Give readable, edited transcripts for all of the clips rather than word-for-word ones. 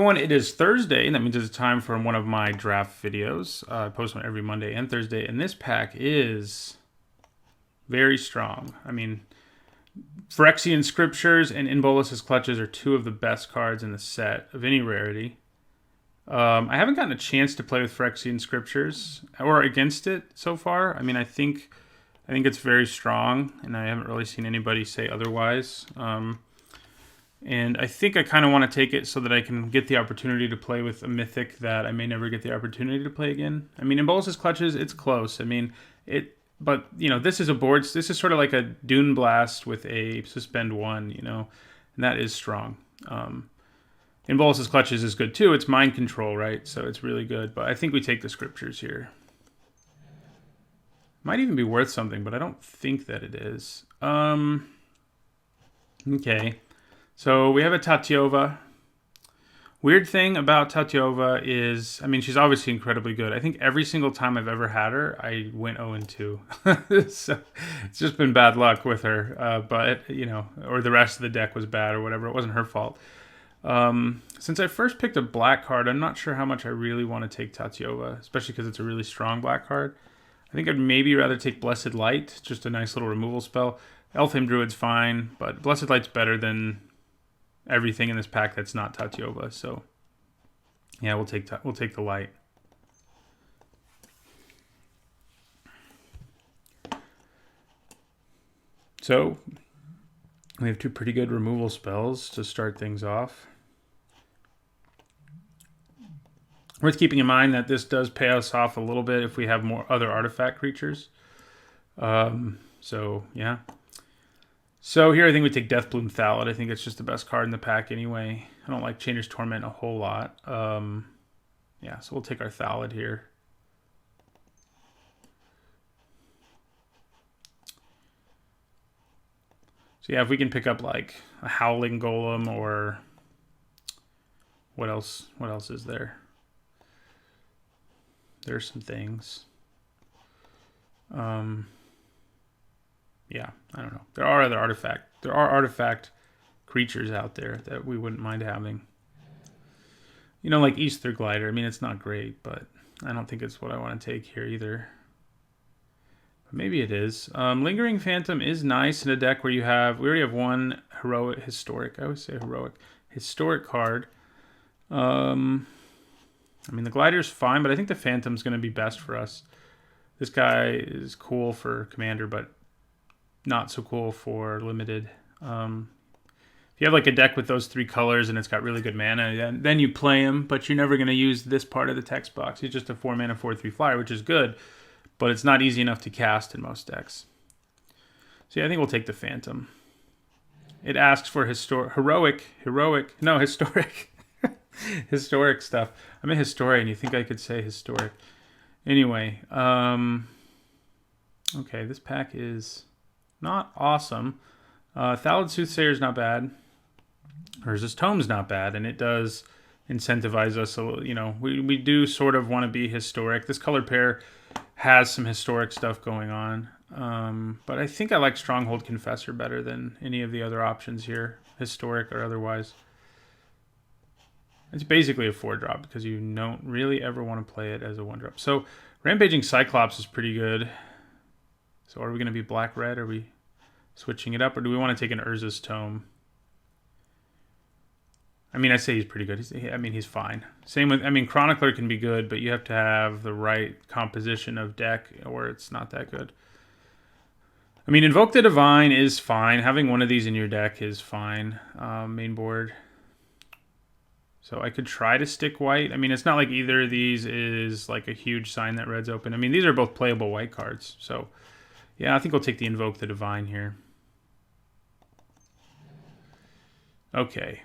everyone. It is Thursday, and that means it's time for one of my draft videos. I post one every Monday and Thursday, and this pack is very strong. I mean, Phyrexian Scriptures and In Bolas's Clutches are two of the best cards in the set of any rarity. I haven't gotten a chance to play with Phyrexian Scriptures or against it so far. I mean, I think it's very strong, and I haven't really seen anybody say otherwise. And I think I kind of want to take it so that I can get the opportunity to play with a mythic that I may never get the opportunity to play again. I mean, in Bolas's Clutches, it's close. I mean, but, you know, this is a board. This is sort of like a Dune Blast with a Suspend 1, you know, and that is strong. In Bolas's Clutches is good, too. It's mind control, right? So it's really good. But I think we take the Scriptures here. Might even be worth something, but I don't think that it is. Okay. So we have a Tatyova. Weird thing about Tatyova is, I mean, she's obviously incredibly good. I think every single time I've ever had her, I went 0-2. So it's just been bad luck with her. But, you know, or the rest of the deck was bad or whatever. It wasn't her fault. Since I first picked a black card, I'm not sure how much I really want to take Tatyova, especially because it's a really strong black card. I think I'd maybe rather take Blessed Light, just a nice little removal spell. Elfheim Druid's fine, but Blessed Light's better than everything in this pack that's not Tatyova. So yeah, we'll take the light. So we have two pretty good removal spells to start things off. Worth keeping in mind that this does pay us off a little bit if we have more other artifact creatures. So yeah. So here I think we take Deathbloom Thallid. I think it's just the best card in the pack anyway. I don't like Chainer's Torment a whole lot. Yeah, so we'll take our Thallid here. So yeah, if we can pick up like a Howling Golem or what else is there? There's some things. Yeah, I don't know. There are artifact creatures out there that we wouldn't mind having. You know, like Aether Glider. I mean, it's not great, but I don't think it's what I want to take here either. But maybe it is. Lingering Phantom is nice in a deck where we already have one historic. I always say historic card. I mean, the Glider's fine, but I think the Phantom's going to be best for us. This guy is cool for Commander, but not so cool for Limited. If you have like a deck with those three colors and it's got really good mana, then you play him, but you're never going to use this part of the text box. He's just a 4-mana 4/3 flyer, which is good, but it's not easy enough to cast in most decks. So yeah, I think we'll take the Phantom. It asks for historic historic stuff. I'm a historian. You think I could say historic? Anyway, okay, this pack is not awesome. Thallid Soothsayer is not bad. Urza's Tome's not bad, and it does incentivize us. You know, we do sort of want to be historic. This color pair has some historic stuff going on, but I think I like Stronghold Confessor better than any of the other options here, historic or otherwise. It's basically a 4-drop because you don't really ever want to play it as a 1-drop. So Rampaging Cyclops is pretty good. So are we going to be black-red? Are we switching it up? Or do we want to take an Urza's Tome? I mean, I say he's pretty good. He's fine. Same with, Chronicler can be good, but you have to have the right composition of deck or it's not that good. I mean, Invoke the Divine is fine. Having one of these in your deck is fine. Main board. So I could try to stick white. I mean, it's not like either of these is like a huge sign that red's open. I mean, these are both playable white cards. So yeah, I think we'll take the Invoke the Divine here. Okay.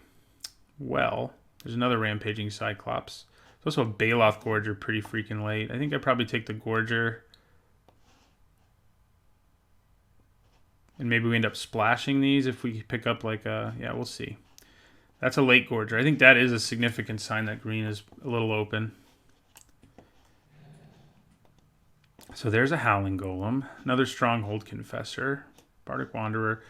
Well, there's another Rampaging Cyclops. There's also a Baloth Gorger pretty freaking late. I think I'd probably take the Gorger. And maybe we end up splashing these if we pick up like a... Yeah, we'll see. That's a late Gorger. I think that is a significant sign that green is a little open. So there's a Howling Golem. Another Stronghold Confessor. Bardic Wanderer.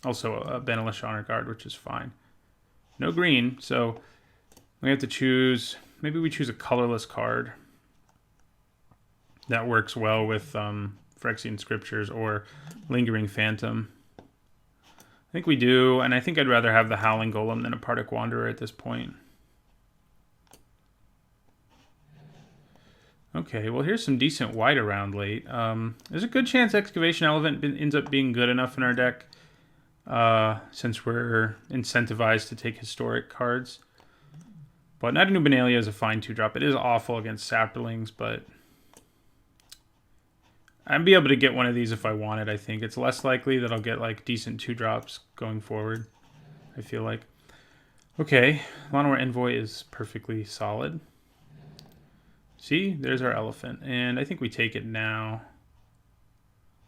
Also a Benalish Honor Guard, which is fine. no green, so we have to choose. Maybe we choose a colorless card that works well with Phyrexian Scriptures or Lingering Phantom. I think we do, and I think I'd rather have the Howling Golem than a Partick Wanderer at this point. Okay, well here's some decent white around late. There's a good chance Excavation Elephant ends up being good enough in our deck since we're incentivized to take historic cards. But Knight of Nubenalia is a fine 2-drop. It is awful against saprolings, but I'd be able to get one of these if I wanted, I think. It's less likely that I'll get like decent 2-drops going forward, I feel like. Okay, Llanowar Envoy is perfectly solid. See, there's our elephant. And I think we take it now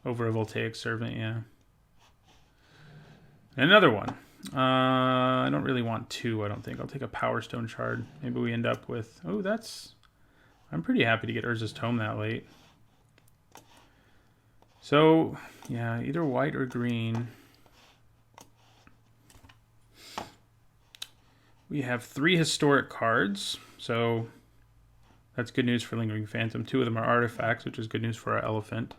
over a Voltaic Servant, yeah. And another one. I don't really want 2, I don't think. I'll take a Power Stone Shard. Maybe we end up with... Oh, that's... I'm pretty happy to get Urza's Tome that late. So, yeah, either white or green. We have 3 historic cards, so that's good news for Lingering Phantom. 2 of them are artifacts, which is good news for our elephant.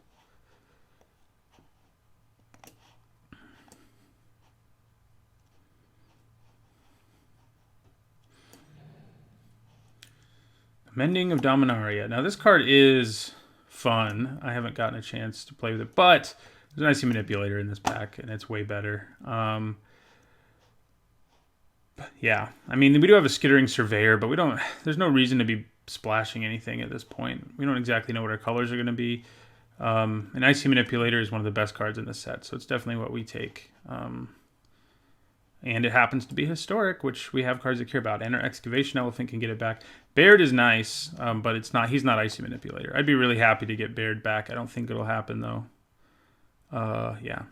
Mending of Dominaria. Now, this card is fun. I haven't gotten a chance to play with it, but there's an Icy Manipulator in this pack, and it's way better. Yeah, I mean, we do have a Skittering Surveyor, but we don't. There's no reason to be splashing anything at this point. We don't exactly know what our colors are going to be. An Icy Manipulator is one of the best cards in the set, so it's definitely what we take. And it happens to be historic, which we have cards that care about. And our Excavation Elephant can get it back. Baird is nice, but it's not. He's not Icy Manipulator. I'd be really happy to get Baird back. I don't think it'll happen, though. Yeah.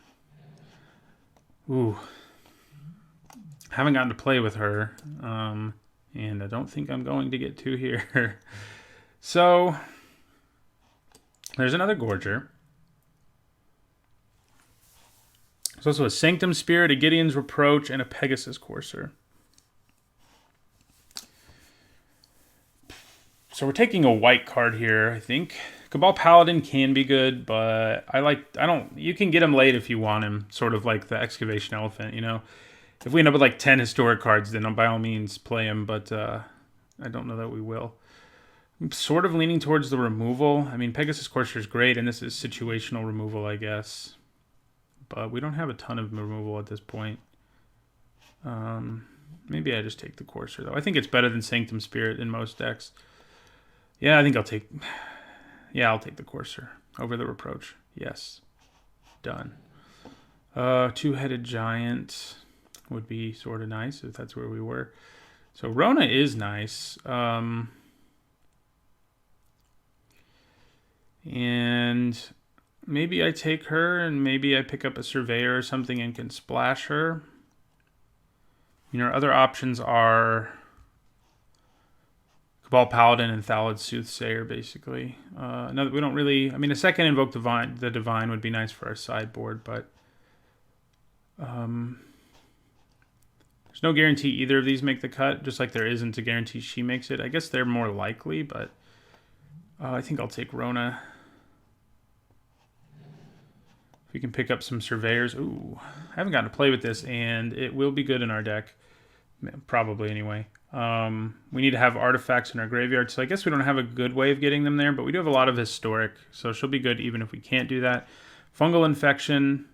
Ooh. Haven't gotten to play with her. And I don't think I'm going to get to here. So, there's another Gorger. There's also a Sanctum Spirit, a Gideon's Reproach, and a Pegasus Courser. So we're taking a white card here, I think. Cabal Paladin can be good, but you can get him late if you want him, sort of like the Excavation Elephant, you know. If we end up with like 10 historic cards, then by all means play him, but I don't know that we will. I'm sort of leaning towards the removal. I mean, Pegasus Courser is great, and this is situational removal, I guess. But we don't have a ton of removal at this point. Maybe I just take the Courser, though. I think it's better than Sanctum Spirit in most decks. Yeah, I think I'll take the Courser over the Reproach. Yes. Done. Two-headed Giant would be sort of nice if that's where we were. So Rona is nice. And maybe I take her and maybe I pick up a Surveyor or something and can splash her. You know, our other options are Cabal Paladin and Thallid Soothsayer, basically. We don't really... I mean, a second Invoke the Divine would be nice for our sideboard, but... there's no guarantee either of these make the cut, just like there isn't a guarantee she makes it. I guess they're more likely, but I think I'll take Rona. If we can pick up some Surveyors. Ooh, I haven't gotten to play with this, and it will be good in our deck. Probably, anyway. We need to have artifacts in our graveyard, so I guess we don't have a good way of getting them there, but we do have a lot of historic, so she'll be good even if we can't do that. Fungal Infection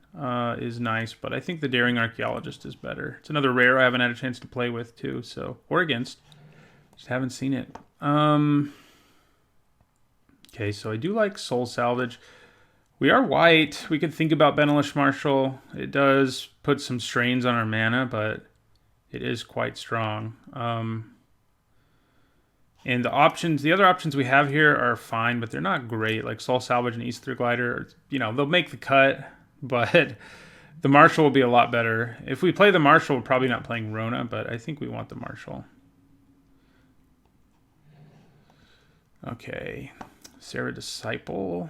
is nice, but I think the Daring Archaeologist is better. It's another rare I haven't had a chance to play with, too, so... Or against. Just haven't seen it. Okay, so I do like Soul Salvage. We are white. We could think about Benalish Marshal. It does put some strains on our mana, but it is quite strong. And the other options we have here are fine, but they're not great. Like Soul Salvage and Aether Glider, you know, they'll make the cut, but the Marshal will be a lot better. If we play the Marshal, we're probably not playing Rona, but I think we want the Marshal. Okay, Sarah Disciple.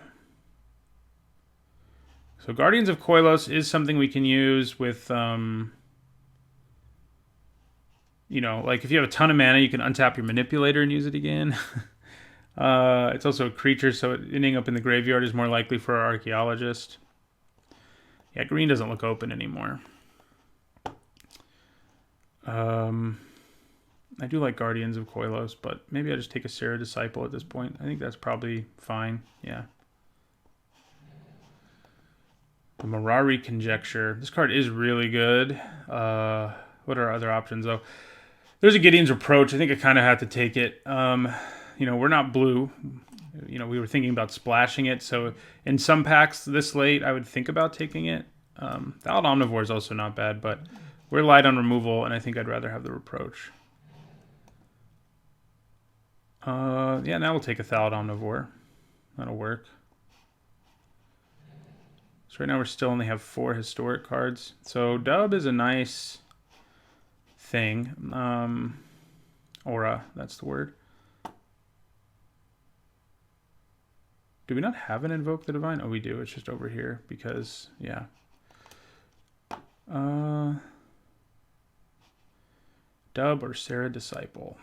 So Guardians of Koilos is something we can use with you know, like if you have a ton of mana, you can untap your manipulator and use it again. It's also a creature, so ending up in the graveyard is more likely for our archaeologist. Yeah, green doesn't look open anymore. I do like Guardians of Koilos, but maybe I just take a Serra Disciple at this point. I think that's probably fine. Yeah. The Mirari Conjecture. This card is really good. What are our other options, though? There's a Gideon's Reproach. I think I kind of have to take it. You know, we're not blue. You know, we were thinking about splashing it. So in some packs this late, I would think about taking it. The Thallid Omnivore is also not bad, but we're light on removal, and I think I'd rather have the Reproach. Yeah, now we'll take a Thallid Omnivore. That'll work. So right now we still only have 4 historic cards. So Dub is a nice thing. Aura, that's the word. Do we not have an Invoke the Divine? Oh, we do. It's just over here because, yeah. Dub or Serra Disciple.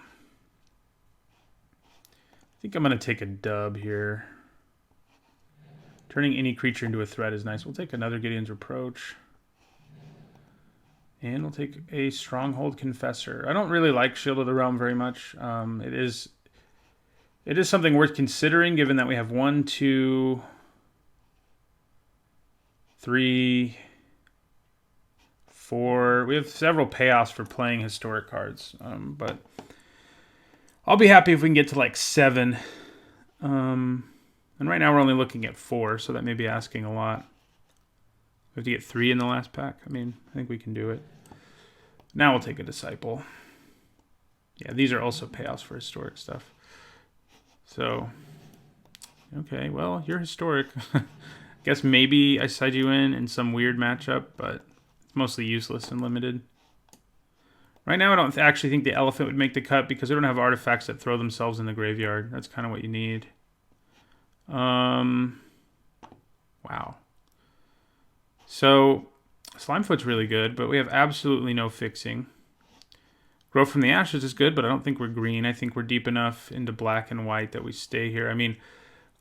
I think I'm going to take a Dub here. Turning any creature into a threat is nice. We'll take another Gideon's Reproach. And we'll take a Stronghold Confessor. I don't really like Shield of the Realm very much. It is something worth considering, given that we have 1, 2, 3, 4. We have several payoffs for playing historic cards. But I'll be happy if we can get to like 7. And right now we're only looking at 4, so that may be asking a lot. We have to get 3 in the last pack. I mean, I think we can do it. Now we'll take a Disciple. Yeah, these are also payoffs for historic stuff. So, okay, well, you're historic. Guess maybe I side you in some weird matchup, but it's mostly useless and limited. Right now I don't actually think the Elephant would make the cut because we don't have artifacts that throw themselves in the graveyard. That's kind of what you need. Wow. So Slimefoot's really good, but we have absolutely no fixing. Growth from the Ashes is good, but I don't think we're green. I think we're deep enough into black and white that we stay here. I mean,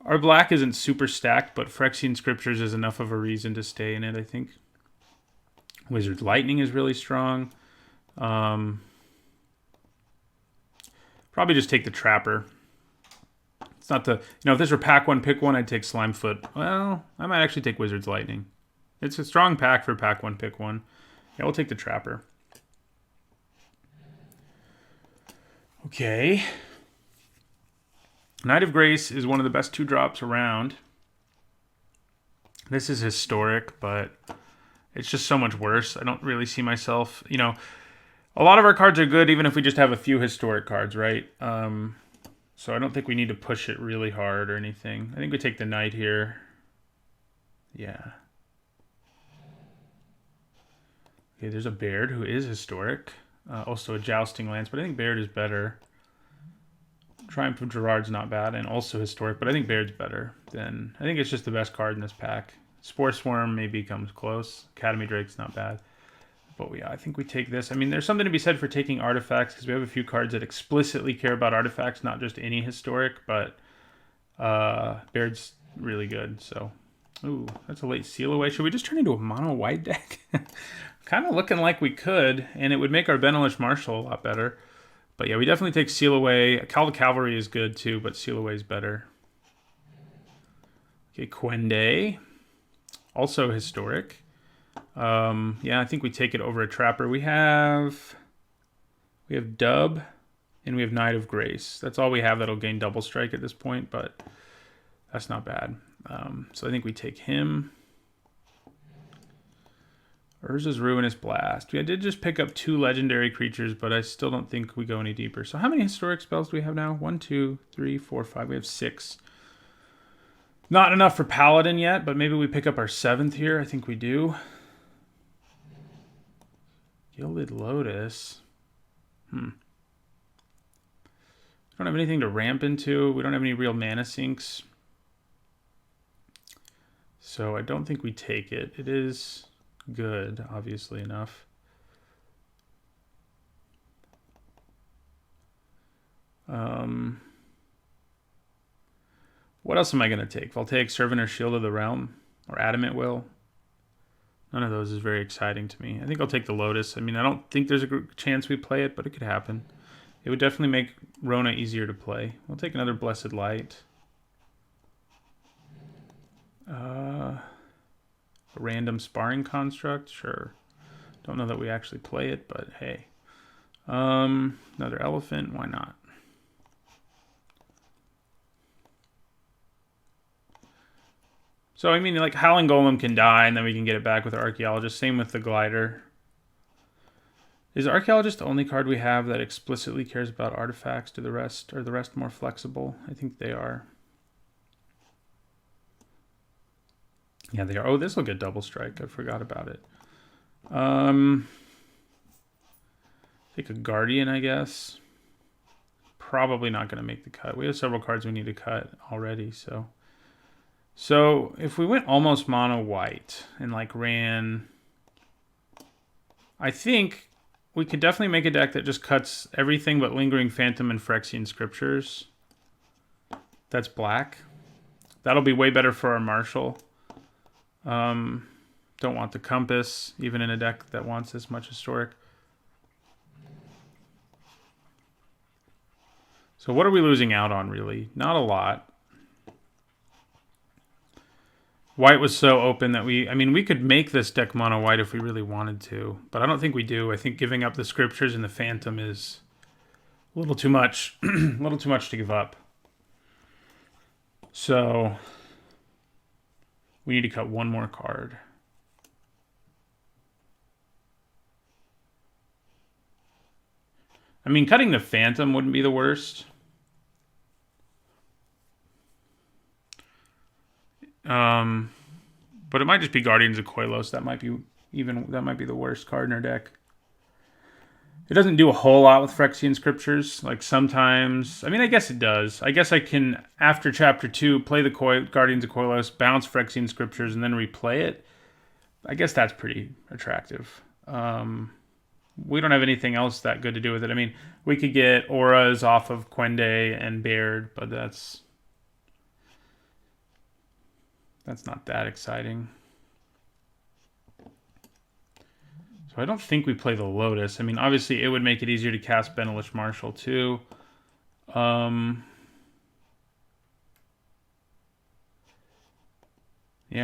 our black isn't super stacked, but Phyrexian Scriptures is enough of a reason to stay in it, I think. Wizard's Lightning is really strong. Probably just take the Trapper. It's not the, you know, if this were pack 1, pick 1, I'd take Slimefoot. Well, I might actually take Wizard's Lightning. It's a strong pack for pack 1, pick 1. Yeah, we'll take the Trapper. Okay. Knight of Grace is one of the best 2-drops around. This is historic, but it's just so much worse. I don't really see myself, you know, a lot of our cards are good even if we just have a few historic cards, right? So I don't think we need to push it really hard or anything. I think we take the Knight here. Yeah. Okay, there's a Baird who is historic. Also a Jousting Lance, but I think Baird is better. Triumph of Gerard's not bad and also historic, but I think Baird's better. I think it's just the best card in this pack. Spore Swarm maybe comes close. Academy Drake's not bad. But yeah, I think we take this. I mean, there's something to be said for taking artifacts because we have a few cards that explicitly care about artifacts, not just any historic, but Baird's really good. So, ooh, that's a late Seal Away. Should we just turn into a mono white deck? Kind of looking like we could, and it would make our Benelish Marshal a lot better. But yeah, we definitely take Seal Away. Cal the Cavalry is good too, but Seal Away is better. Okay, Quende, also historic. Yeah, I think we take it over a Trapper. We have Dub, and we have Knight of Grace. That's all we have that'll gain double strike at this point, but that's not bad. So I think we take him. Urza's Ruinous Blast. I did just pick up 2 legendary creatures, but I still don't think we go any deeper. So how many historic spells do we have now? 1, 2, 3, 4, 5. We have 6. Not enough for Paladin yet, but maybe we pick up our 7th here. I think we do. Gilded Lotus. We don't have anything to ramp into. We don't have any real mana sinks. So I don't think we take it. It is good, obviously enough. What else am I going to take? I'll take Servant or Shield of the Realm or Adamant Will. None of those is very exciting to me. I think I'll take the Lotus. I mean, I don't think there's a chance we play it, but it could happen. It would definitely make Rona easier to play. We'll take another Blessed Light. A random Sparring Construct? Sure. Don't know that we actually play it, but hey. Another Elephant? Why not? So, I mean, like, Howling Golem can die, and then we can get it back with Archaeologist. Same with the Glider. Is Archaeologist the only card we have that explicitly cares about artifacts? Do the rest, are the rest more flexible? I think they are. Yeah, they are. Oh, this will get Double Strike. I forgot about it. Take a Guardian, I guess. Probably not going to make the cut. We have several cards we need to cut already, so... So, if we went almost mono white and like ran... I think we could definitely make a deck that just cuts everything but Lingering Phantom and Phyrexian Scriptures. That's black. That'll be way better for our Marshal. Don't want the Compass, even in a deck that wants this much Historic. So what are we losing out on, really? Not a lot. White was so open that we could make this deck mono white if we really wanted to, but I don't think we do. I think giving up the Scriptures and the Phantom is a little too much, a little too much to give up. So we need to cut one more card. I mean, cutting the Phantom wouldn't be the worst. But it might just be Guardians of Koilos. That might be the worst card in our deck. It doesn't do a whole lot with Phyrexian Scriptures. Like sometimes, I mean, I guess it does. I guess I can, after Chapter 2, play the Guardians of Koilos, bounce Phyrexian Scriptures, and then replay it. I guess that's pretty attractive. We don't have anything else that good to do with it. I mean, we could get Auras off of Quende and Baird, but that's not that exciting. So I don't think we play the Lotus. I mean, obviously it would make it easier to cast Benelish Marshal too. Yeah,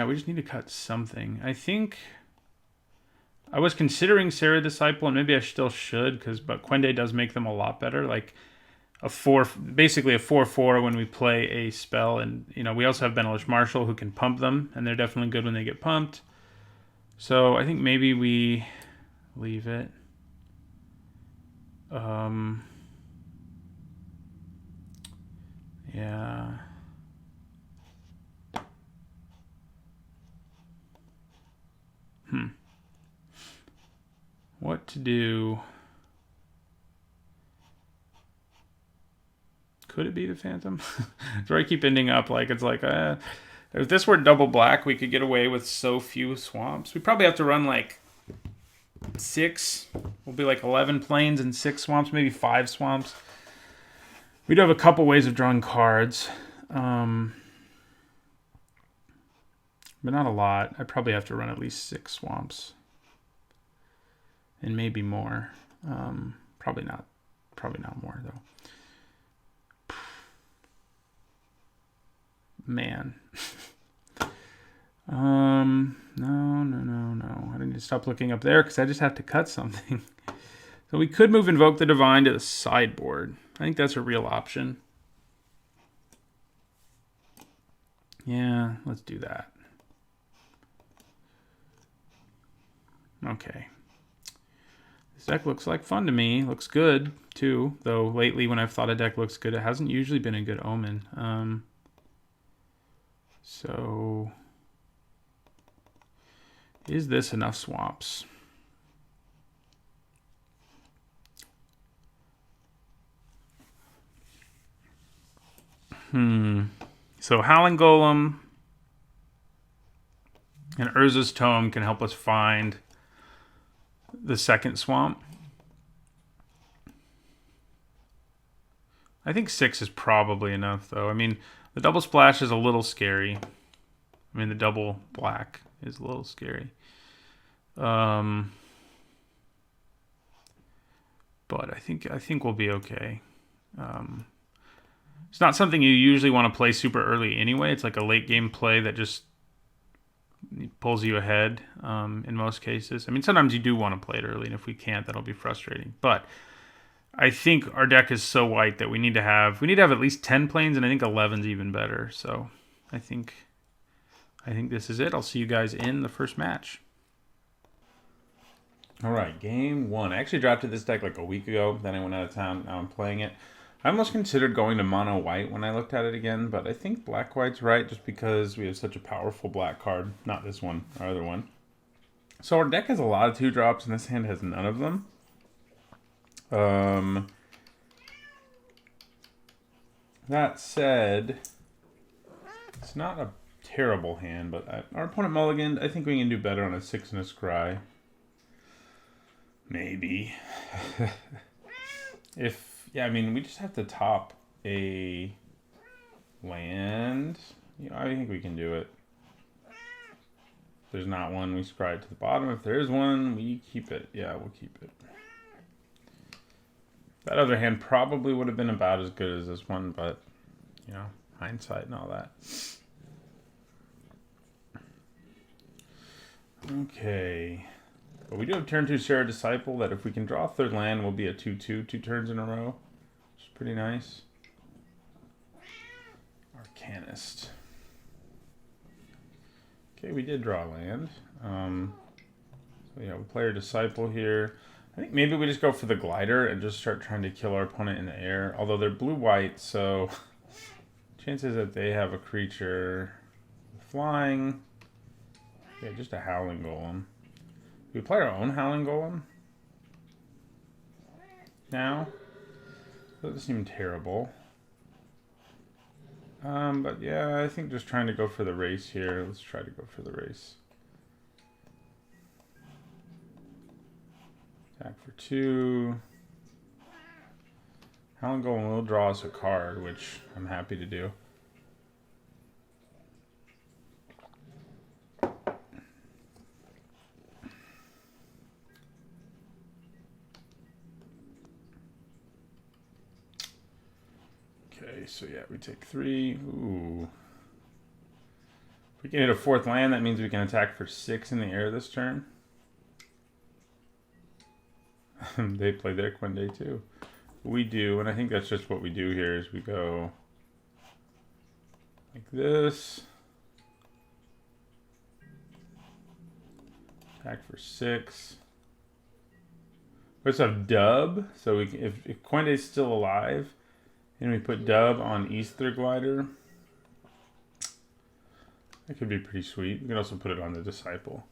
we just need to cut something. I think I was considering Sarah Disciple, and maybe I still should, but Quende does make them a lot better. Like basically a 4/4 when we play a spell, and we also have Benelish Marshal who can pump them, and they're definitely good when they get pumped. So I think maybe we leave it. Yeah. What to do? Could it be the Phantom? Do I keep ending up like it's like if this were double black, we could get away with so few swamps. We probably have to run like 6. We'll be like 11 plains and 6 swamps, maybe 5 swamps. We do have a couple ways of drawing cards, but not a lot. I probably have to run at least 6 swamps, and maybe more. Probably not more though. Man. No. I need to stop looking up there because I just have to cut something. So we could move Invoke the Divine to the sideboard. I think that's a real option. Yeah, let's do that. Okay. This deck looks like fun to me. Looks good, too. Though lately when I've thought a deck looks good, it hasn't usually been a good omen. So, is this enough swamps? So Howling Golem and Urza's Tome can help us find the second swamp. I think 6 is probably enough, though. I mean, the double splash is a little scary. I mean, the double black is a little scary. But I think we'll be okay. It's not something you usually want to play super early anyway. It's like a late game play that just pulls you ahead in most cases. I mean, sometimes you do want to play it early, and if we can't, that'll be frustrating. But I think our deck is so white that we need to have at least 10 planes, and I think 11's even better. So I think this is it. I'll see you guys in the first match. All right, game 1. I actually drafted this deck like a week ago. Then I went out of town. Now I'm playing it. I almost considered going to mono white when I looked at it again, but I think black white's right just because we have such a powerful black card. Not this one, our other one. So our deck has a lot of 2-drops, and this hand has none of them. That said, it's not a terrible hand, but our opponent mulliganed. I think we can do better on a 6 and a scry. Maybe. Yeah, I mean, we just have to top a land. You know, I think we can do it. If there's not one, we scry it to the bottom. If there is one, we keep it. Yeah, we'll keep it. That other hand probably would have been about as good as this one, but, you know, hindsight and all that. Okay. But we do have turn 2 Serra Disciple that if we can draw a third land, we'll be at 2/2 2 turns in a row. Which is pretty nice. Arcanist. Okay, we did draw a land. So yeah, we play our Disciple here. I think maybe we just go for the glider and just start trying to kill our opponent in the air. Although they're blue-white, so chances that they have a creature flying. Yeah, just a Howling Golem. Do we play our own Howling Golem now? Doesn't seem terrible. But yeah, I think just trying to go for the race here. Let's try to go for the race. Attack for 2. Howling Golem will draw us a card, which I'm happy to do. Okay, so yeah, we take 3. Ooh. If we can hit a 4th land, that means we can attack for 6 in the air this turn. They play their Quende too. We do, and I think that's just what we do here is we go like this. Attack for 6. Let's have Dub. So we can, if Quende's still alive, and we put Dub on Aether Glider, that could be pretty sweet. We can also put it on the Disciple.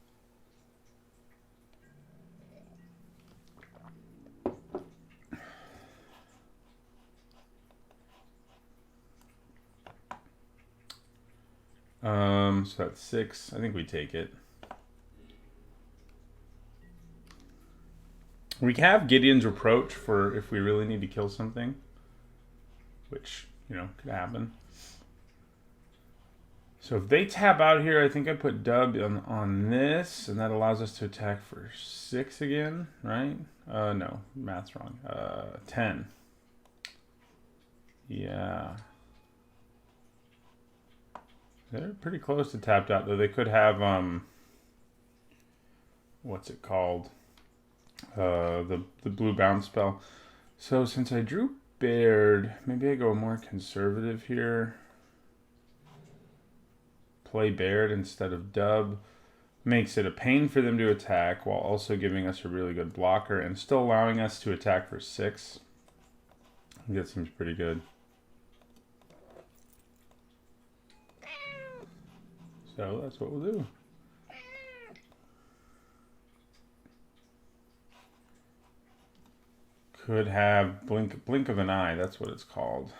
So that's 6. I think we take it. We have Gideon's Reproach for if we really need to kill something, which, you know, could happen. So if they tap out here, I think I put Dub on this, and that allows us to attack for 6 again, right? No, math's wrong. 10. Yeah. They're pretty close to tapped out, though. They could have, what's it called? The blue bounce spell. So since I drew Baird, maybe I go more conservative here. Play Baird instead of Dub. Makes it a pain for them to attack while also giving us a really good blocker and still allowing us to attack for 6. I think that seems pretty good. So that's what we'll do. Could have blink of an eye. That's what it's called.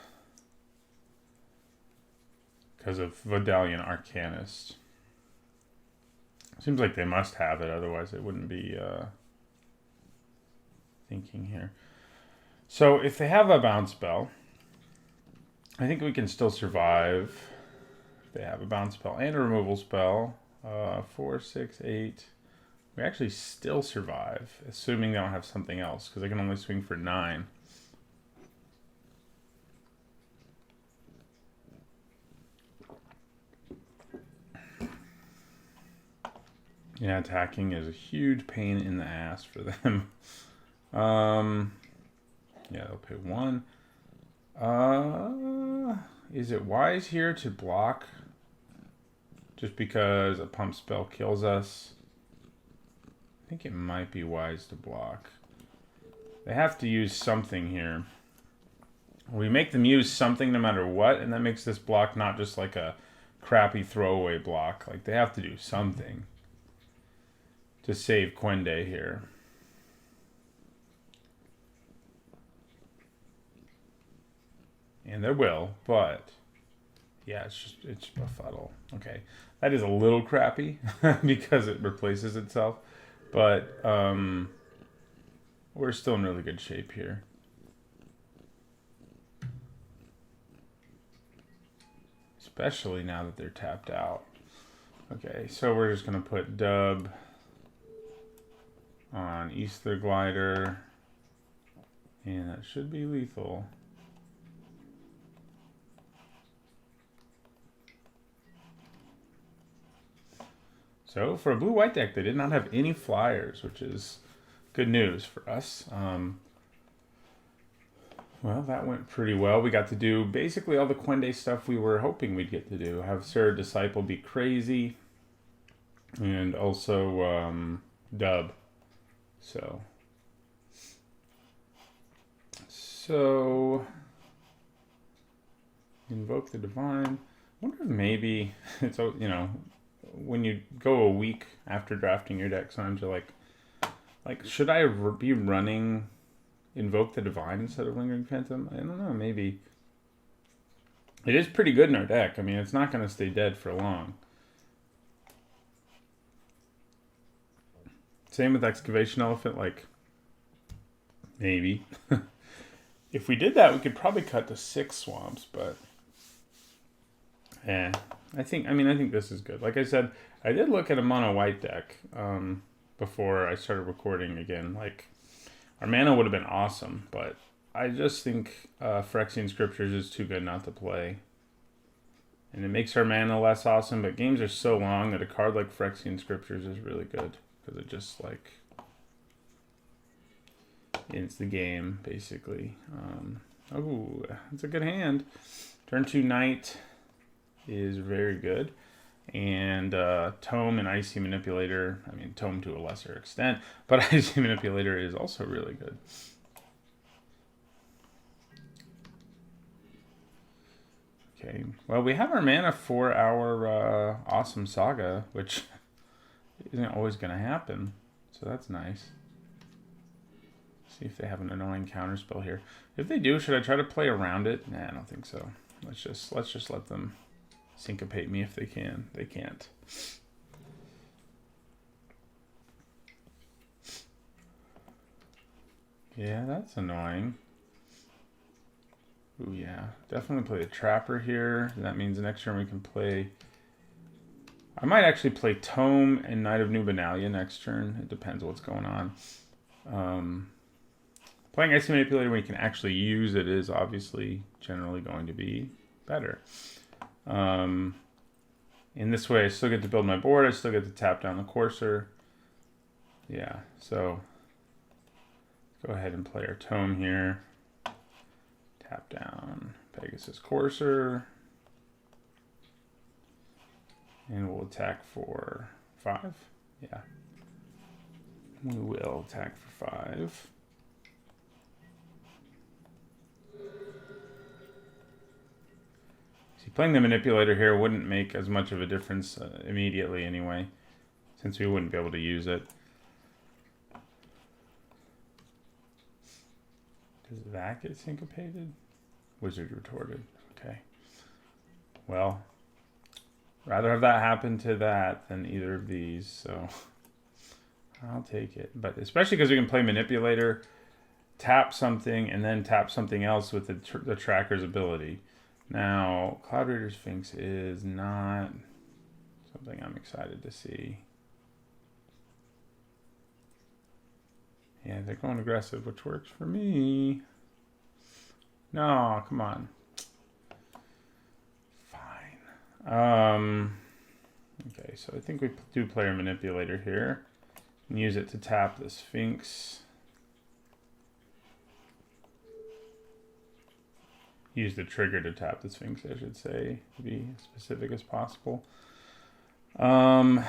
Because of Vidalian Arcanist. Seems like they must have it, otherwise it wouldn't be thinking here. So if they have a bounce spell, I think we can still survive. They have a bounce spell and a removal spell. 4, 6, 8. We actually still survive, assuming they don't have something else, because they can only swing for 9. Yeah, attacking is a huge pain in the ass for them. Yeah, they'll pay 1. Is it wise here to block just because a pump spell kills us? I think it might be wise to block. They have to use something here. We make them use something no matter what, and that makes this block not just like a crappy throwaway block. Like, they have to do something to save Quende here. And they will, but yeah, it's befuddle. Okay, that is a little crappy because it replaces itself, but we're still in really good shape here. Especially now that they're tapped out. Okay, so we're just gonna put dub on Ether Glider, and that should be lethal. So for a blue-white deck, they did not have any flyers, which is good news for us. Well, that went pretty well. We got to do basically all the Quende stuff we were hoping we'd get to do. Have Sir Disciple be crazy, and also dub. So invoke the divine. I wonder if maybe it's, you know, when you go a week after drafting your deck, sometimes you're like, should I be running Invoke the Divine instead of Lingering Phantom? I don't know, maybe. It is pretty good in our deck. I mean, it's not going to stay dead for long. Same with Excavation Elephant, like, maybe. If we did that, we could probably cut to 6 swamps, but I think this is good. Like I said, I did look at a mono white deck before I started recording again. Like, our mana would have been awesome, but I just think Phyrexian Scriptures is too good not to play. And it makes our mana less awesome, but games are so long that a card like Phyrexian Scriptures is really good. Because it just, like, ends the game, basically. Oh, that's a good hand. Turn 2 Knight is very good. And Tome and Icy Manipulator, I mean, Tome to a lesser extent, but Icy Manipulator is also really good. Okay, well, we have our mana for our awesome saga, which isn't always going to happen, so that's nice. See if they have an annoying counterspell here. If they do, should I try to play around it? Nah, I don't think so. Let's just let them syncopate me if they can. They can't. Yeah, that's annoying. Ooh, yeah. Definitely play the Trapper here. That means next turn we can play... I might actually play Tome and Knight of Nubenalia next turn. It depends what's going on. Playing Icy Manipulator when you can actually use it is obviously generally going to be better. In this way, I still get to build my board. I still get to tap down the Courser. Yeah, so go ahead and play our Tome here. Tap down Pegasus Courser. And we'll attack for 5. Yeah. We will attack for 5. See, playing the Manipulator here wouldn't make as much of a difference immediately anyway, since we wouldn't be able to use it. Does that get syncopated? Wizard Retorted. Okay. Well, rather have that happen to that than either of these, so I'll take it. But especially because we can play Manipulator, tap something, and then tap something else with the Tracker's ability. Now, Cloud Raider Sphinx is not something I'm excited to see. Yeah, they're going aggressive, which works for me. No, come on. Fine. Okay, so I think we do player manipulator here and use it to tap the Sphinx. Use the trigger to tap the Sphinx, I should say, to be as specific as possible. Now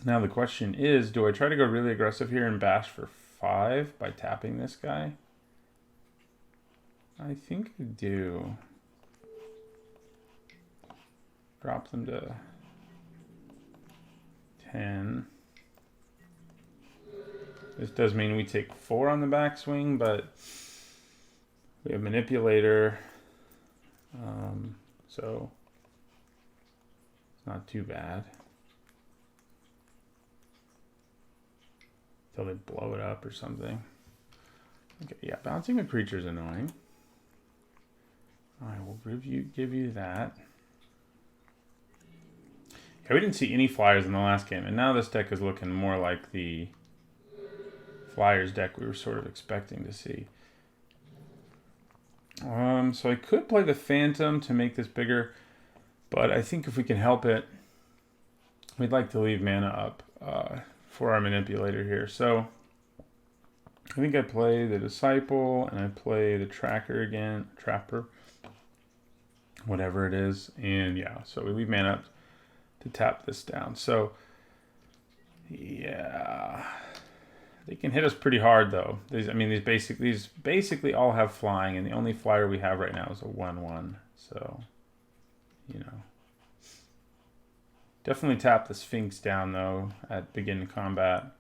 the question is, do I try to go really aggressive here and bash for 5 by tapping this guy? I think I do. Drop them to 10. This does mean we take 4 on the backswing, but we have manipulator, so it's not too bad. Until they blow it up or something. Okay, yeah, bouncing a creature is annoying. I will give you that. Yeah, we didn't see any flyers in the last game, and now this deck is looking more like the flyers deck we were sort of expecting to see. So I could play the Phantom to make this bigger, but I think if we can help it, we'd like to leave mana up for our manipulator here. So I think I play the Disciple and I play the Tracker again, Trapper, whatever it is. And yeah, so we leave mana up to tap this down. So yeah, they can hit us pretty hard though. These basically all have flying, and the only flyer we have right now is a 1/1. So, you know, definitely tap the Sphinx down though at begin combat.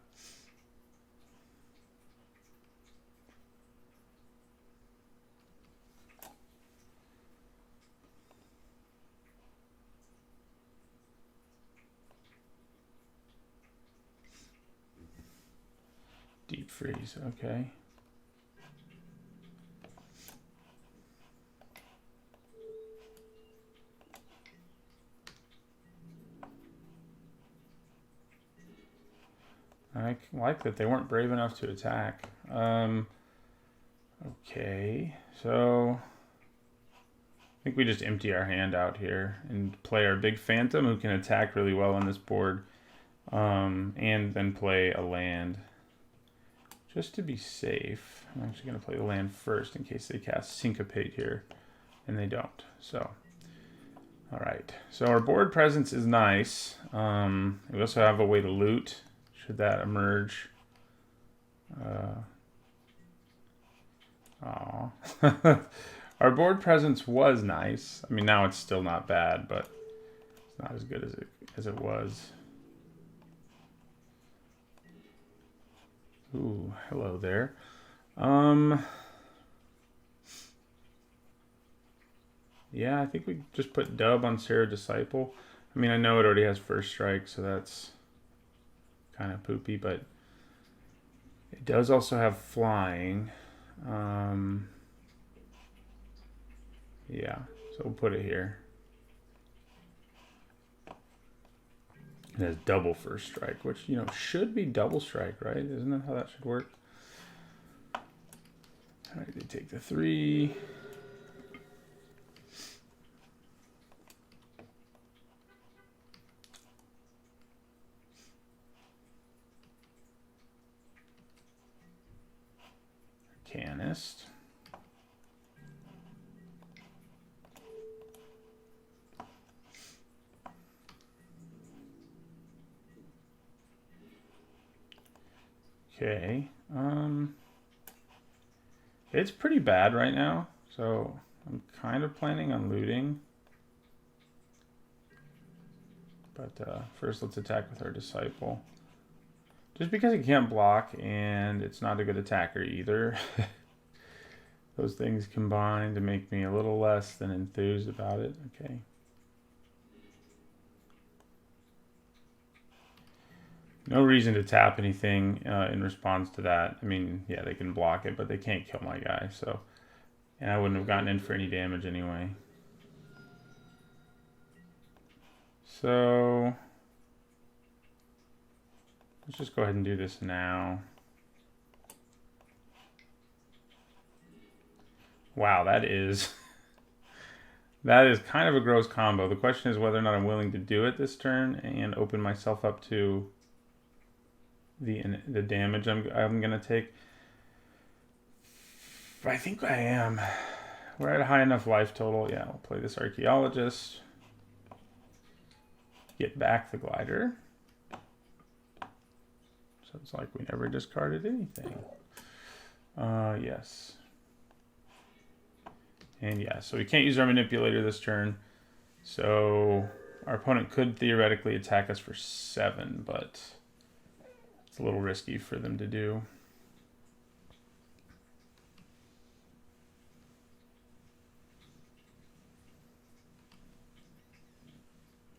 Deep freeze, okay. I like that they weren't brave enough to attack. Okay, so I think we just empty our hand out here and play our big Phantom, who can attack really well on this board, and then play a land. Just to be safe, I'm actually going to play the land first in case they cast Syncopate here, and they don't. So, all right. So our board presence is nice. We also have a way to loot, should that emerge. Our board presence was nice. I mean, now it's still not bad, but it's not as good as it was. Ooh, hello there. Yeah, I think we just put dub on Sarah Disciple. I mean, I know it already has first strike, so that's kind of poopy, but it does also have flying. Yeah, so we'll put it here. It has double first strike, which, you know, should be double strike, right? Isn't that how that should work? All right, they take the 3. Canist. Okay. It's pretty bad right now, so I'm kind of planning on looting. But first let's attack with our Disciple. Just because it can't block and it's not a good attacker either. Those things combine to make me a little less than enthused about it. Okay. No reason to tap anything in response to that. I mean, yeah, they can block it, but they can't kill my guy. So And I wouldn't have gotten in for any damage anyway. So let's just go ahead and do this now. Wow, that is kind of a gross combo. The question is whether or not I'm willing to do it this turn and open myself up to the damage I'm gonna take. But I think I am. We're at a high enough life total. Yeah, we'll play this Archaeologist. Get back the glider. So it's like we never discarded anything. Yes. And yeah, so we can't use our manipulator this turn. So our opponent could theoretically attack us for 7, but it's a little risky for them to do.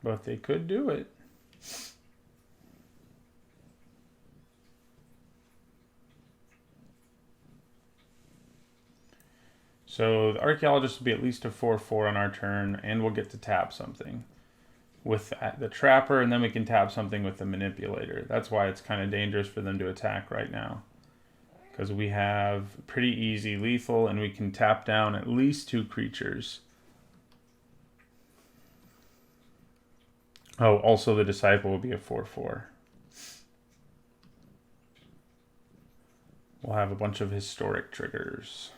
But they could do it. So the Archaeologist will be at least a 4/4 on our turn, and we'll get to tap something with the Trapper, and then we can tap something with the Manipulator. That's why it's kind of dangerous for them to attack right now. Because we have pretty easy lethal, and we can tap down at least 2 creatures. Oh, also the Disciple will be a 4/4. We'll have a bunch of historic triggers.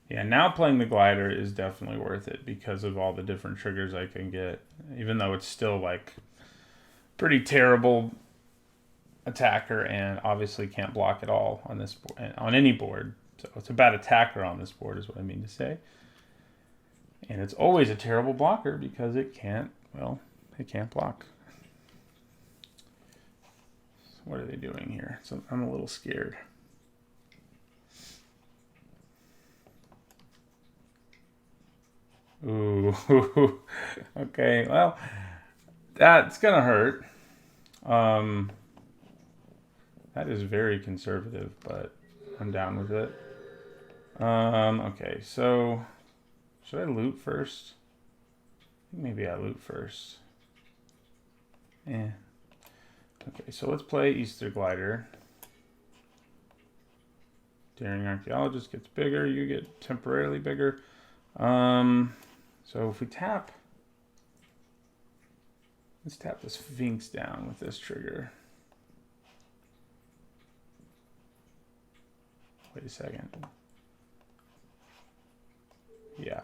Yeah, now playing the glider is definitely worth it because of all the different triggers I can get. Even though it's still like pretty terrible attacker and obviously can't block at all on this on any board. So it's a bad attacker on this board is what I mean to say. And it's always a terrible blocker because it can't, well, it can't block. So what are they doing here? So I'm a little scared. Ooh, okay, well, that's gonna hurt. That is very conservative, but I'm down with it. Okay, so should I loot first? I think maybe I loot first. Yeah. Okay, so let's play Easter Glider. Daring Archaeologist gets bigger, you get temporarily bigger. So if we tap, let's tap the Sphinx down with this trigger. Wait a second. Yeah.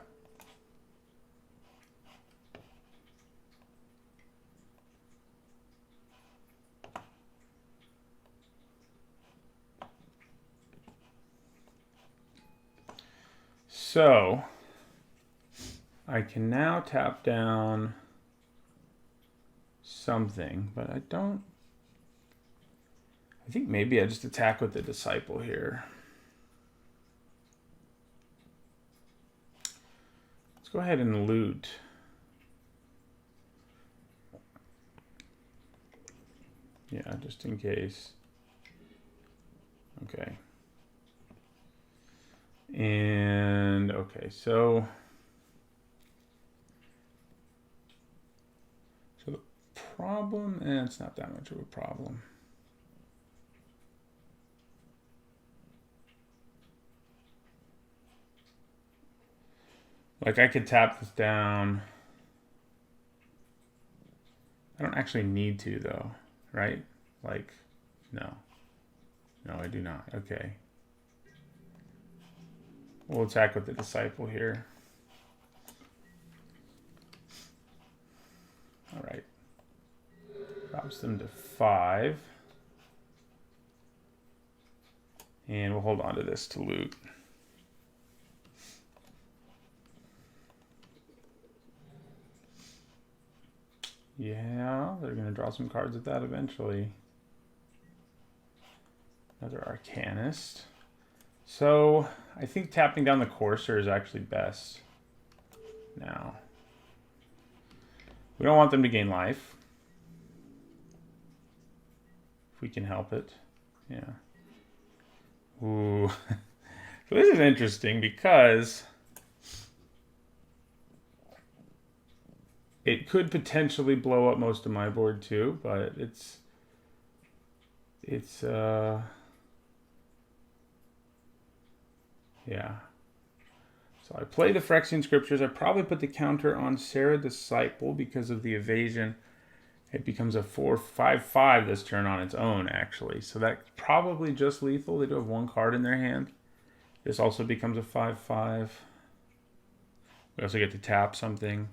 So I can now tap down something, but I think maybe I just attack with the Disciple here. Let's go ahead and loot. Yeah, just in case. Okay. And okay, so the problem, it's not that much of a problem. Like I could tap this down. I don't actually need to though, right? Like, no. No, I do not. Okay. We'll attack with the Disciple here. All right. Drops them to 5. And we'll hold on to this to loot. Yeah, they're going to draw some cards with that eventually. Another Arcanist. So I think tapping down the Courser is actually best now. We don't want them to gain life. If we can help it. Yeah. Ooh. So this is interesting because it could potentially blow up most of my board too, but it's yeah. So I play the Phyrexian Scriptures. I probably put the counter on Sarah Disciple because of the evasion. It becomes a 4/5/5 this turn on its own, actually. So that's probably just lethal. They do have one card in their hand. This also becomes a 5/5. We also get to tap something.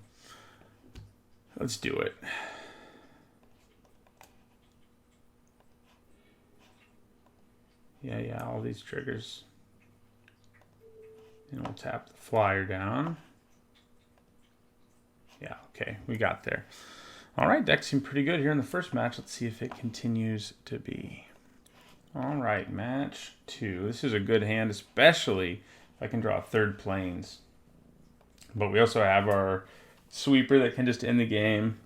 Let's do it. Yeah, all these triggers. And we'll tap the flyer down. Yeah, okay, we got there. All right, deck seemed pretty good here in the first match. Let's see if it continues to be. All right, match 2. This is a good hand, especially if I can draw 3rd planes. But we also have our sweeper that can just end the game.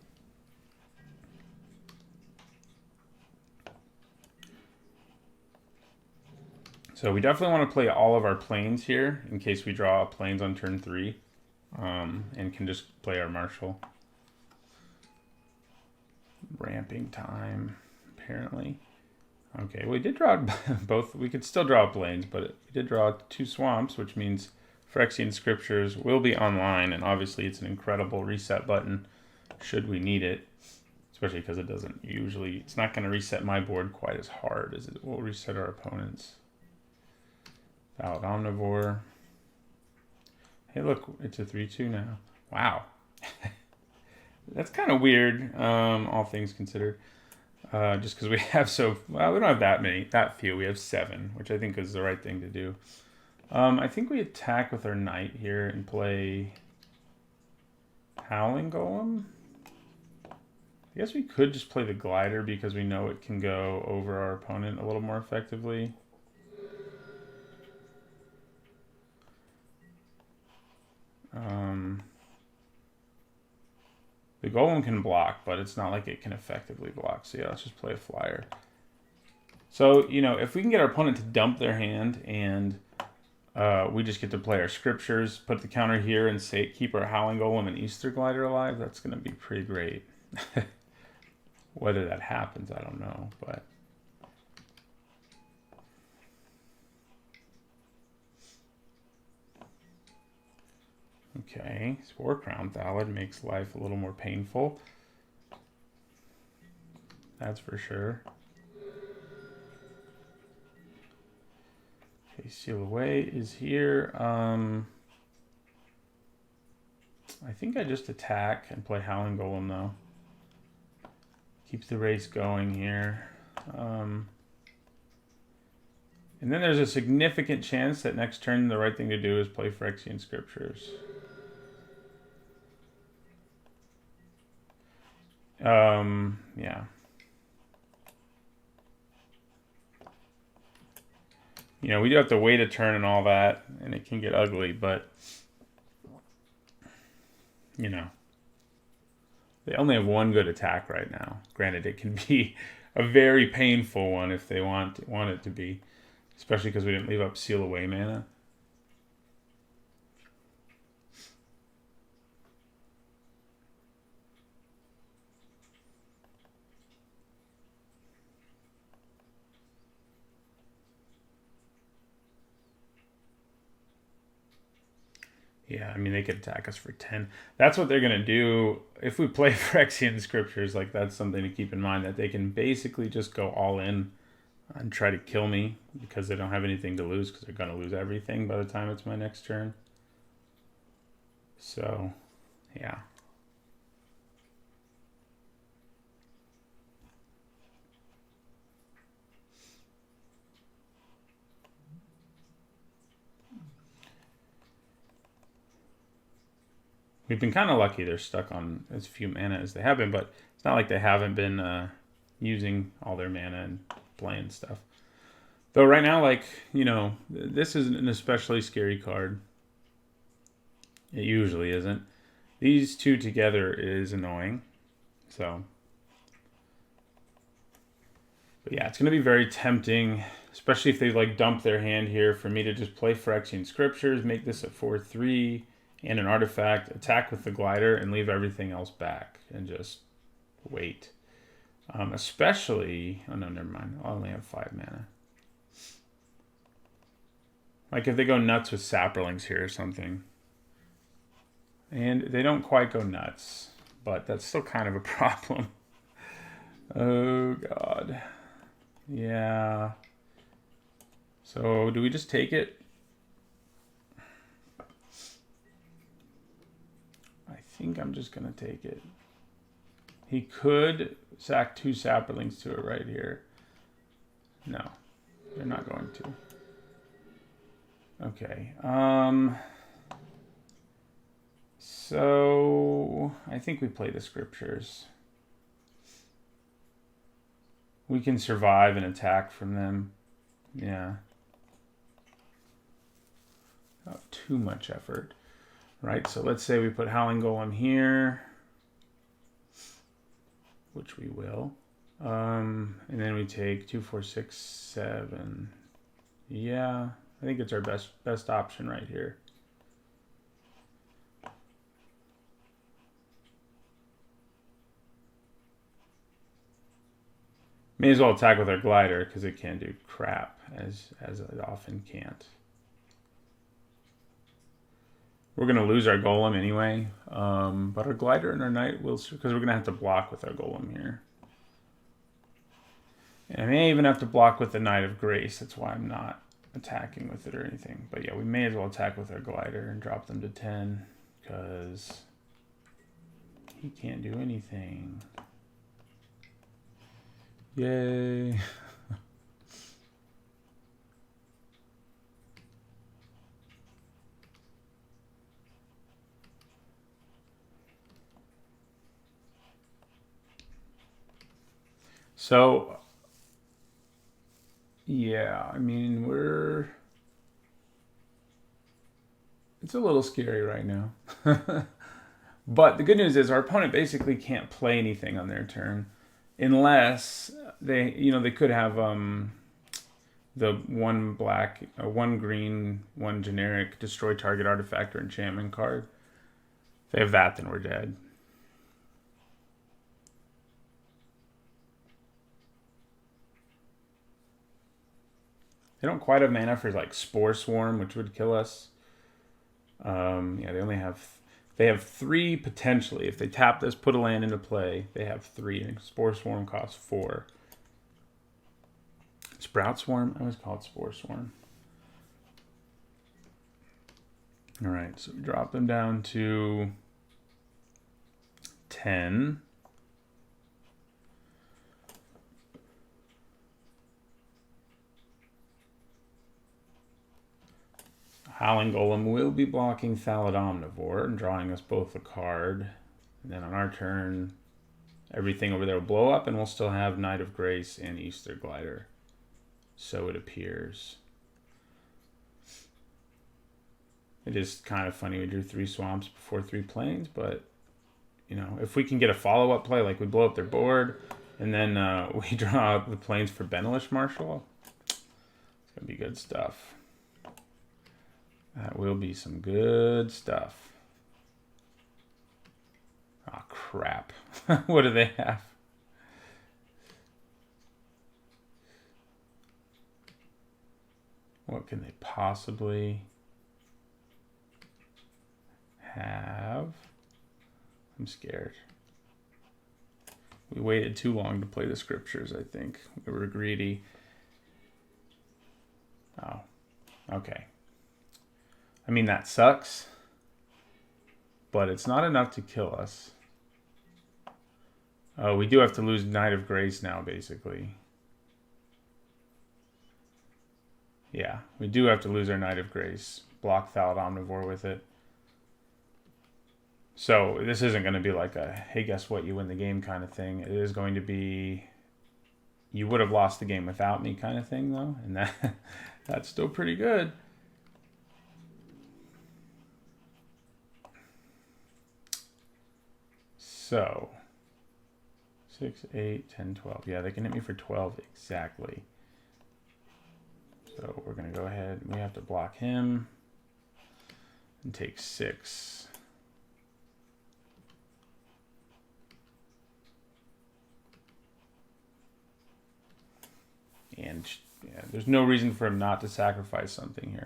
So we definitely want to play all of our planes here in case we draw planes on turn 3 and can just play our marshal. Ramping time, apparently. Okay, we did draw both. We could still draw planes, but we did draw 2 swamps, which means Phyrexian Scriptures will be online, and obviously it's an incredible reset button should we need it, especially because it doesn't usually, it's not going to reset my board quite as hard as it will reset our opponents. Valid Omnivore. Hey, look, it's a 3/2 now. Wow. That's kind of weird, all things considered. Just because we have we don't have that few. We have 7, which I think is the right thing to do. I think we attack with our knight here and play Howling Golem. I guess we could just play the glider because we know it can go over our opponent a little more effectively. The golem can block, but it's not like it can effectively block. So yeah, let's just play a flyer. So, you know, if we can get our opponent to dump their hand and we just get to play our scriptures, put the counter here and keep our Howling Golem and Easter Glider alive, that's going to be pretty great. Whether that happens, I don't know, but... Okay, Spore Crown Thallid makes life a little more painful. That's for sure. Okay, Seal Away is here. I think I just attack and play Howling Golem though. Keep the race going here. And then there's a significant chance that next turn the right thing to do is play Phyrexian Scriptures. Yeah. You know, we do have to wait a turn and all that, and it can get ugly, but, you know, they only have one good attack right now. Granted, it can be a very painful one if they want it to be, especially because we didn't leave up Seal Away mana. Yeah, I mean, they could attack us for 10. That's what they're going to do. If we play Phyrexian Scriptures, like, that's something to keep in mind, that they can basically just go all in and try to kill me because they don't have anything to lose because they're going to lose everything by the time it's my next turn. So, yeah. We've been kind of lucky they're stuck on as few mana as they have been, but it's not like they haven't been using all their mana and playing stuff. Though right now, like, you know, this isn't an especially scary card. It usually isn't. These two together is annoying. So, but yeah, it's going to be very tempting Especially if they like dump their hand here, for me to just play Phyrexian Scriptures, make this a 4/3 and an artifact, attack with the glider, and leave everything else back and just wait. Especially, oh no, never mind. I only have 5 mana. Like if they go nuts with saprolings here or something. And they don't quite go nuts, but that's still kind of a problem. Oh god. Yeah. So do we just take it? I think I'm just going to take it. He could sack 2 saprolings to it right here. No, they're not going to. Okay. So I think we play the Scriptures. We can survive an attack from them. Yeah. Not too much effort. Right, so let's say we put Howling Golem here, which we will. And then we take 2, 4, 6, 7. Yeah, I think it's our best option right here. May as well attack with our glider because it can do crap as it often can't. We're going to lose our golem anyway, but our glider and our knight will, because we're going to have to block with our golem here. And I may even have to block with the Knight of Grace. That's why I'm not attacking with it or anything. But yeah, we may as well attack with our glider and drop them to 10 because he can't do anything. Yay. So, yeah, I mean, it's a little scary right now. But the good news is our opponent basically can't play anything on their turn unless they could have the 1 black, 1 green, 1 generic destroy target artifact or enchantment card. If they have that, then we're dead. They don't quite have mana for like Spore Swarm, which would kill us. Yeah, they have 3 potentially. If they tap this, put a land into play, they have 3. Spore Swarm costs 4. Sprout Swarm? I always call it Spore Swarm. All right, so we drop them down to 10. Howling Golem will be blocking Thallid Omnivore and drawing us both a card. And then on our turn, everything over there will blow up and we'll still have Knight of Grace and Easter Glider. So it appears. It is kind of funny we drew 3 swamps before 3 plains, but you know, if we can get a follow-up play, like we blow up their board and then we draw the plains for Benelish Marshal, it's gonna be good stuff. That will be some good stuff. Oh, crap. What do they have? What can they possibly have? I'm scared. We waited too long to play the Scriptures, I think. We were greedy. Oh, okay. I mean, that sucks, but it's not enough to kill us. Oh, we do have to lose Knight of Grace now, basically. Yeah, we do have to lose our Knight of Grace. Block Thallid Omnivore with it. So this isn't going to be like a, hey, guess what, you win the game kind of thing. It is going to be, you would have lost the game without me kind of thing, though. And that's still pretty good. So, 6, 8, 10, 12. Yeah, they can hit me for 12 exactly. So we're going to go ahead. We have to block him and take 6. And yeah, there's no reason for him not to sacrifice something here.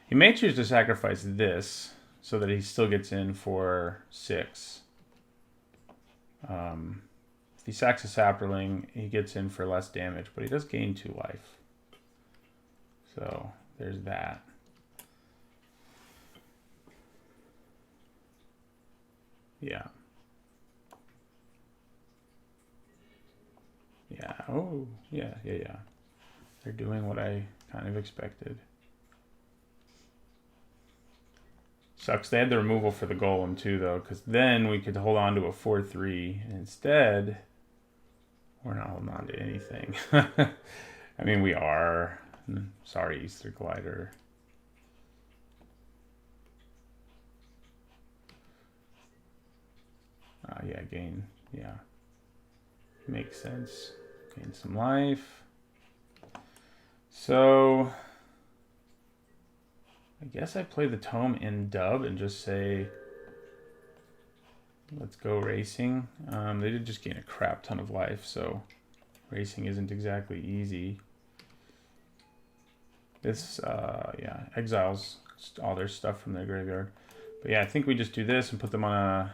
He may choose to sacrifice this so that he still gets in for 6. If he sacks a saproling, he gets in for less damage, but he does gain 2 life. So there's that. Yeah. Yeah. Oh, yeah. They're doing what I kind of expected. Sucks they had the removal for the golem too, though, because then we could hold on to a 4/3. Instead, we're not holding on to anything. I mean, we are. Sorry, Easter Glider. Yeah, gain. Yeah. Makes sense. Gain some life. So I guess I play the tome in dub and just say, let's go racing. They did just gain a crap ton of life, so racing isn't exactly easy. This, yeah, exiles all their stuff from their graveyard. But yeah, I think we just do this and put them on a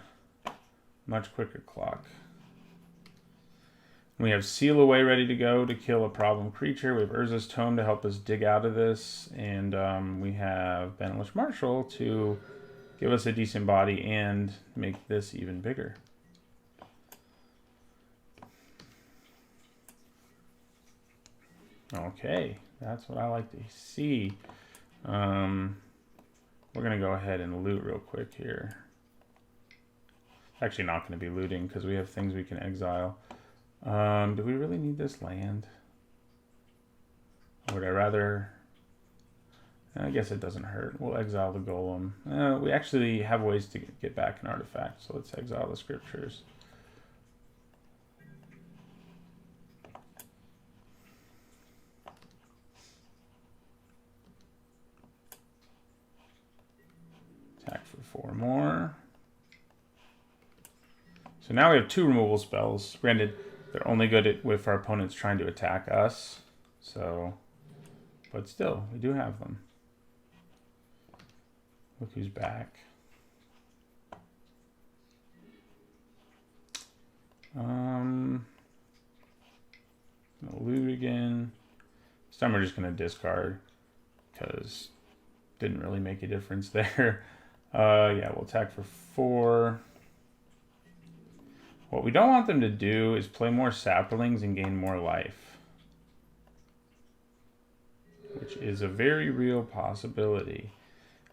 much quicker clock. We have Seal Away ready to go to kill a problem creature. We have Urza's Tome to help us dig out of this. And we have Benelish Marshal to give us a decent body and make this even bigger. Okay, that's what I like to see. We're going to go ahead and loot real quick here. Actually not going to be looting because we have things we can exile. Do we really need this land? Or would I rather... I guess it doesn't hurt. We'll exile the golem. We actually have ways to get back an artifact, so let's exile the scriptures. Attack for 4 more. So now we have 2 removal spells. Granted, they're only good if our opponent's trying to attack us. So, but still, we do have them. Look who's back. Gonna loot again. This time we're just gonna discard because didn't really make a difference there. Yeah, we'll attack for 4. What we don't want them to do is play more saprolings and gain more life, which is a very real possibility,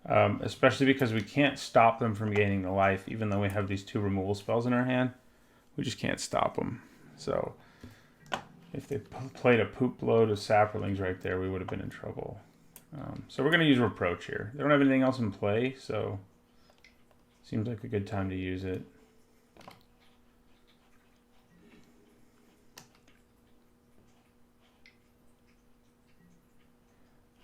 especially because we can't stop them from gaining the life, even though we have these 2 removal spells in our hand. We just can't stop them. So if they played a poop load of saprolings right there, we would have been in trouble. So we're going to use Reproach here. They don't have anything else in play, so seems like a good time to use it.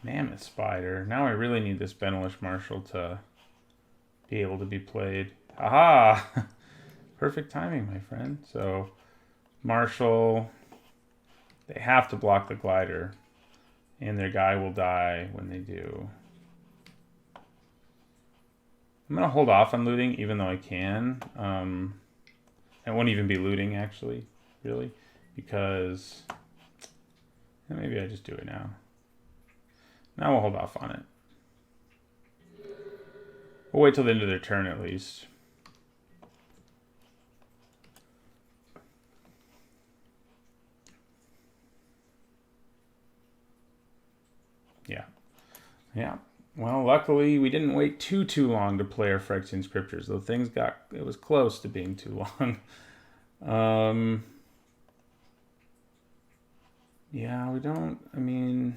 Mammoth Spider. Now I really need this Benelish Marshal to be able to be played. Aha! Perfect timing, my friend. So, Marshal, they have to block the glider, and their guy will die when they do. I'm going to hold off on looting, even though I can. I won't even be looting, actually, really, because maybe I just do it now. Now we'll hold off on it. We'll wait till the end of their turn at least. Yeah. Well, luckily we didn't wait too long to play our Phyrexian Scriptures, though it was close to being too long. Yeah, we don't, I mean...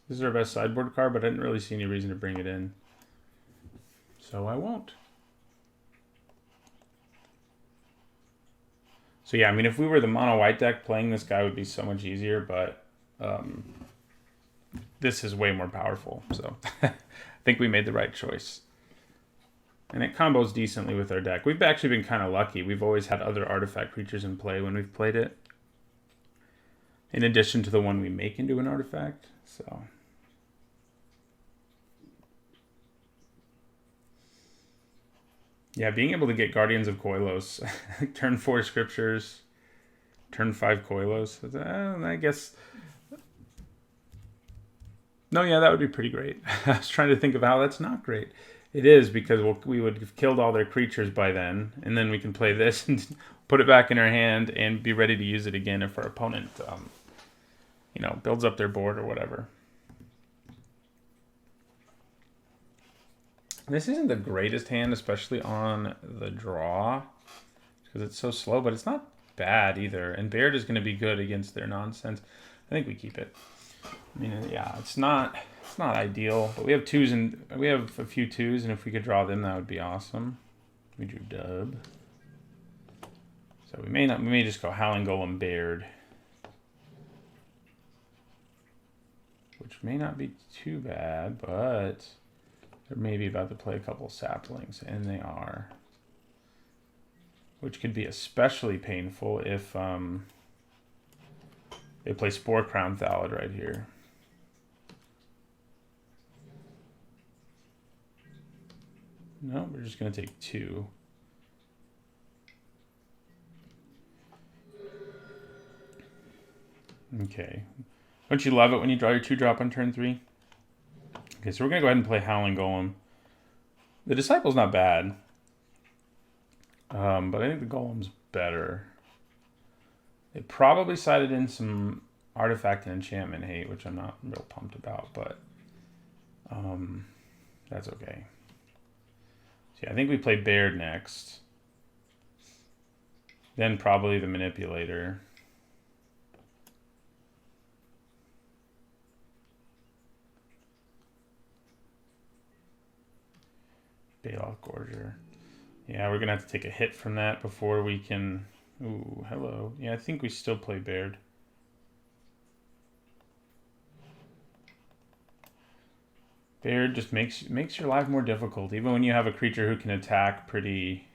This is our best sideboard card, but I didn't really see any reason to bring it in. So I won't. So yeah, I mean, if we were the mono white deck, playing this guy would be so much easier, but this is way more powerful. So I think we made the right choice. And it combos decently with our deck. We've actually been kind of lucky. We've always had other artifact creatures in play when we've played it, in addition to the one we make into an artifact. So yeah, being able to get Guardians of Koilos, turn 4 Scriptures, turn 5 Koilos, I guess. No, yeah, that would be pretty great. I was trying to think of how that's not great. It is, because we would have killed all their creatures by then, and then we can play this and put it back in our hand and be ready to use it again if our opponent, builds up their board or whatever. This isn't the greatest hand, especially on the draw, because it's so slow, but it's not bad either. And Baird is going to be good against their nonsense. I think we keep it. I mean, yeah, it's not ideal, but we have twos, and we have a few twos, and if we could draw them, that would be awesome. We drew dub. So we may just go Howling Golem Baird, which may not be too bad, but they're maybe about to play a couple saplings, and they are, which could be especially painful if they play Spore Crown Thallid right here. No, we're just going to take 2. Okay. Don't you love it when you draw your 2-drop on turn 3? Okay, so we're going to go ahead and play Howling Golem. The Disciple's not bad, but I think the Golem's better. They probably sided in some artifact and enchantment hate, which I'm not real pumped about, but that's okay. So yeah, I think we play Baird next. Then probably the Manipulator. Bailoff Gorger. Yeah, we're going to have to take a hit from that before we can... Ooh, hello. Yeah, I think we still play Baird. Baird just makes your life more difficult, even when you have a creature who can attack pretty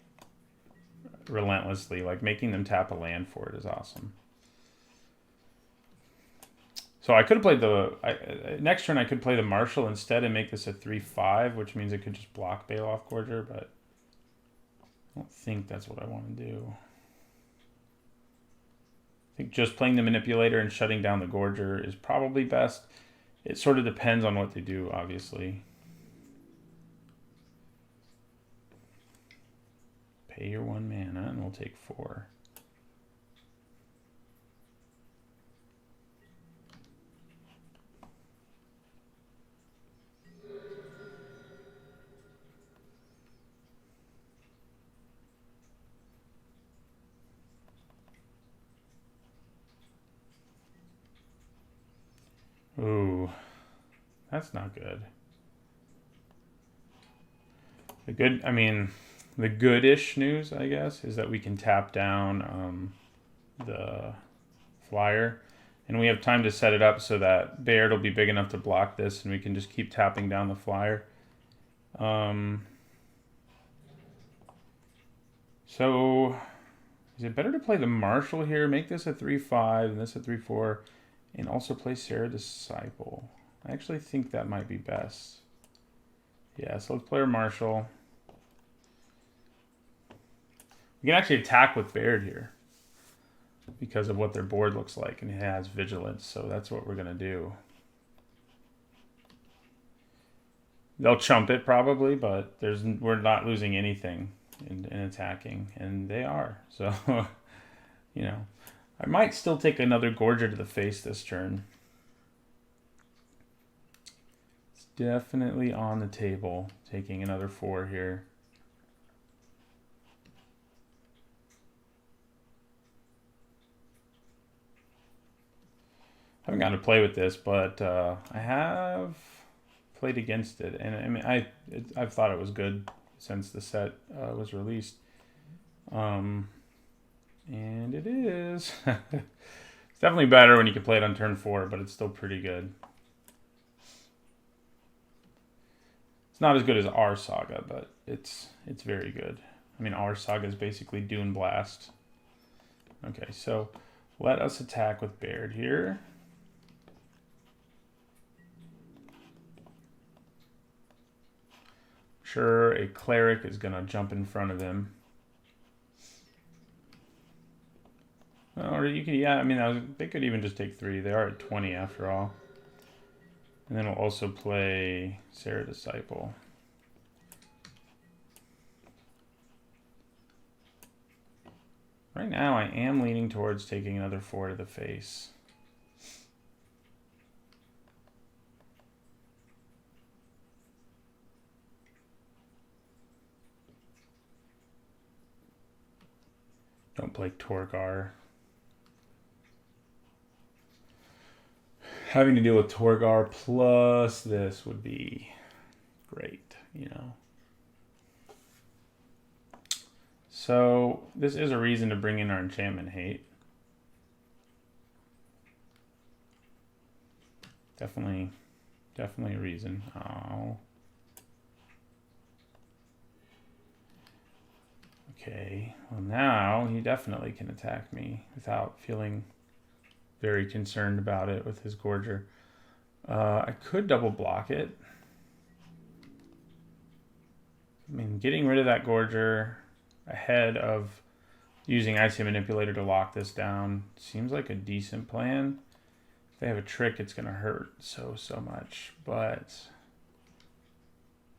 relentlessly. Like, making them tap a land for it is awesome. So I could have played the... next turn I could play the Marshal instead and make this a 3/5, which means it could just block Bailoff Gorger, but I don't think that's what I want to do. I think just playing the Manipulator and shutting down the Gorger is probably best. It sort of depends on what they do, obviously. Pay your 1 mana and we'll take 4. Ooh, that's not good. The goodish news, I guess, is that we can tap down the flyer, and we have time to set it up so that Baird will be big enough to block this, and we can just keep tapping down the flyer. So is it better to play the Marshal here, make this a 3/5 and this a 3/4? And also play Sarah Disciple. I actually think that might be best. Yeah, so let's play our Marshal. We can actually attack with Baird here because of what their board looks like, and it has Vigilance, so that's what we're going to do. They'll chump it probably, but we're not losing anything in attacking, and they are. So, I might still take another Gorger to the face this turn. It's definitely on the table, taking another 4 here. I haven't gotten to play with this, but I have played against it, and I mean, I've thought it was good since the set was released. And it is. It's definitely better when you can play it on turn 4, but it's still pretty good. It's not as good as our saga, but it's very good. I mean, our saga is basically Dune Blast. Okay, so let us attack with Baird here. Sure, a cleric is going to jump in front of him. Or you can, yeah, I mean, they could even just take 3. They are at 20 after all. And then we'll also play Sarah Disciple. Right now, I am leaning towards taking another 4 to the face. Don't play Torgar. Having to deal with Torgar plus this would be great, you know. So this is a reason to bring in our enchantment hate. Definitely a reason. Oh. Okay, well now he definitely can attack me without feeling very concerned about it with his Gorger. I could double block it. I mean, getting rid of that Gorger ahead of using Icy Manipulator to lock this down seems like a decent plan. If they have a trick, it's going to hurt so much. But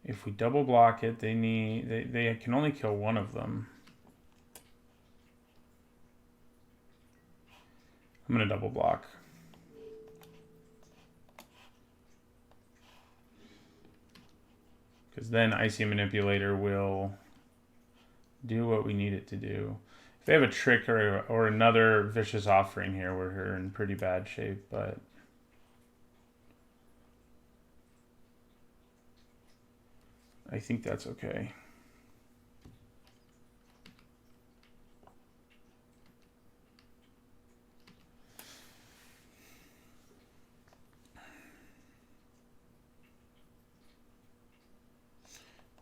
if we double block it, they can only kill one of them. I'm going to double block. Because then Icy Manipulator will do what we need it to do. If they have a trick or another Vicious Offering here, we're in pretty bad shape, but I think that's okay.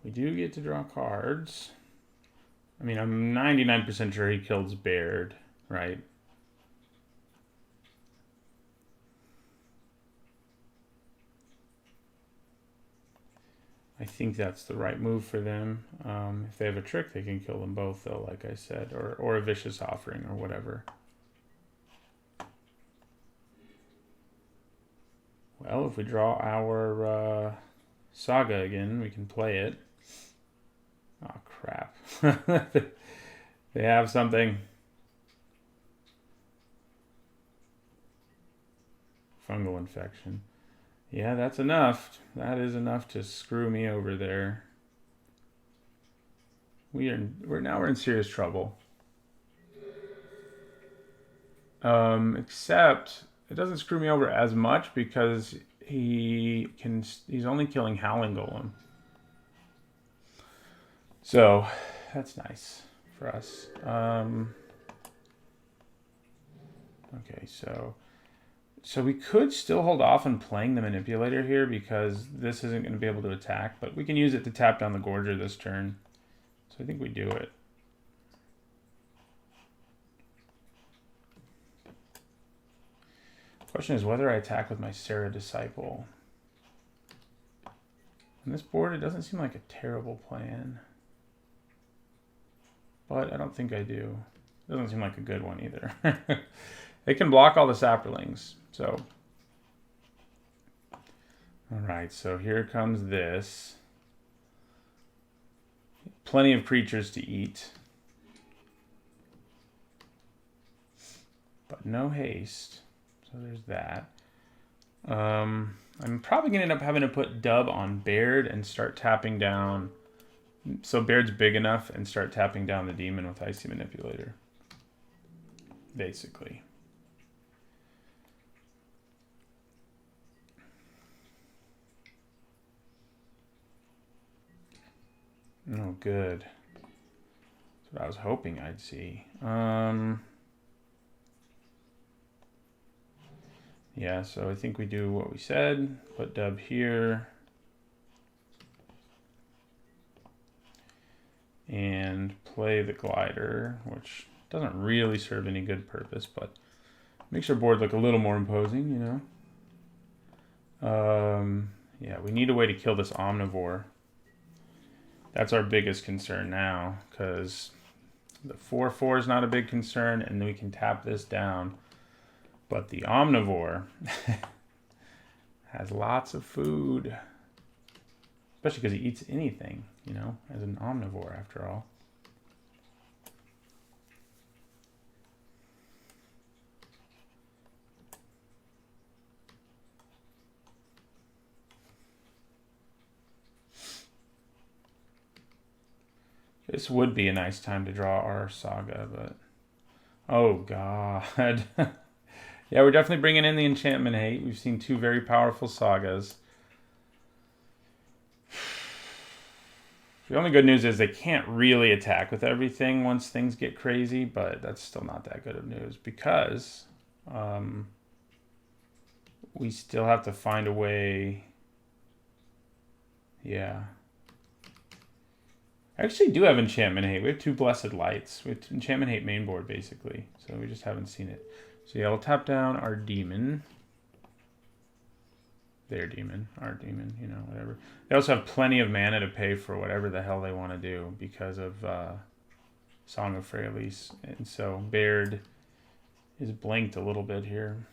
We do get to draw cards. I mean, I'm 99% sure he kills Baird, right? I think that's the right move for them. If they have a trick, they can kill them both, though, like I said, or a Vicious Offering or whatever. Well, if we draw our saga again, we can play it. Oh, crap. They have something. Fungal infection. Yeah, that's enough. That is enough to screw me over there. We're in serious trouble. Except it doesn't screw me over as much because he's only killing Howling Golem. So that's nice for us. Okay, so we could still hold off on playing the Manipulator here because this isn't going to be able to attack, but we can use it to tap down the Gorger this turn. So I think we do it. Question is whether I attack with my Sarah Disciple. On this board, it doesn't seem like a terrible plan. But I don't think I do. It doesn't seem like a good one either. They can block all the saprolings, so. All right, so here comes this. Plenty of creatures to eat. But no haste. So there's that. I'm probably going to end up having to put Dub on Baird and start tapping down. So Baird's big enough and start tapping down the demon with Icy Manipulator. Basically. Oh, good. That's what I was hoping I'd see. Yeah, so I think we do what we said. Put Dub here. And play the glider, which doesn't really serve any good purpose, but makes our board look a little more imposing, you know. Yeah, we need a way to kill this omnivore. That's our biggest concern now, because the 4/4 is not a big concern, and we can tap this down. But the omnivore has lots of food, especially because he eats anything, you know, as an omnivore after all. This would be a nice time to draw our saga, but oh god. Yeah, we're definitely bringing in the enchantment hate. We've seen two very powerful sagas. The only good news is they can't really attack with everything once things get crazy, but that's still not that good of news because we still have to find a way. Yeah. I actually do have enchantment hate. We have two blessed lights. We have enchantment hate main board basically, so we just haven't seen it. So yeah, we'll tap down our demon. Their demon, our demon, you know, whatever. They also have plenty of mana to pay for whatever the hell they want to do because of Song of Freyalise. And so Baird is blinked a little bit here.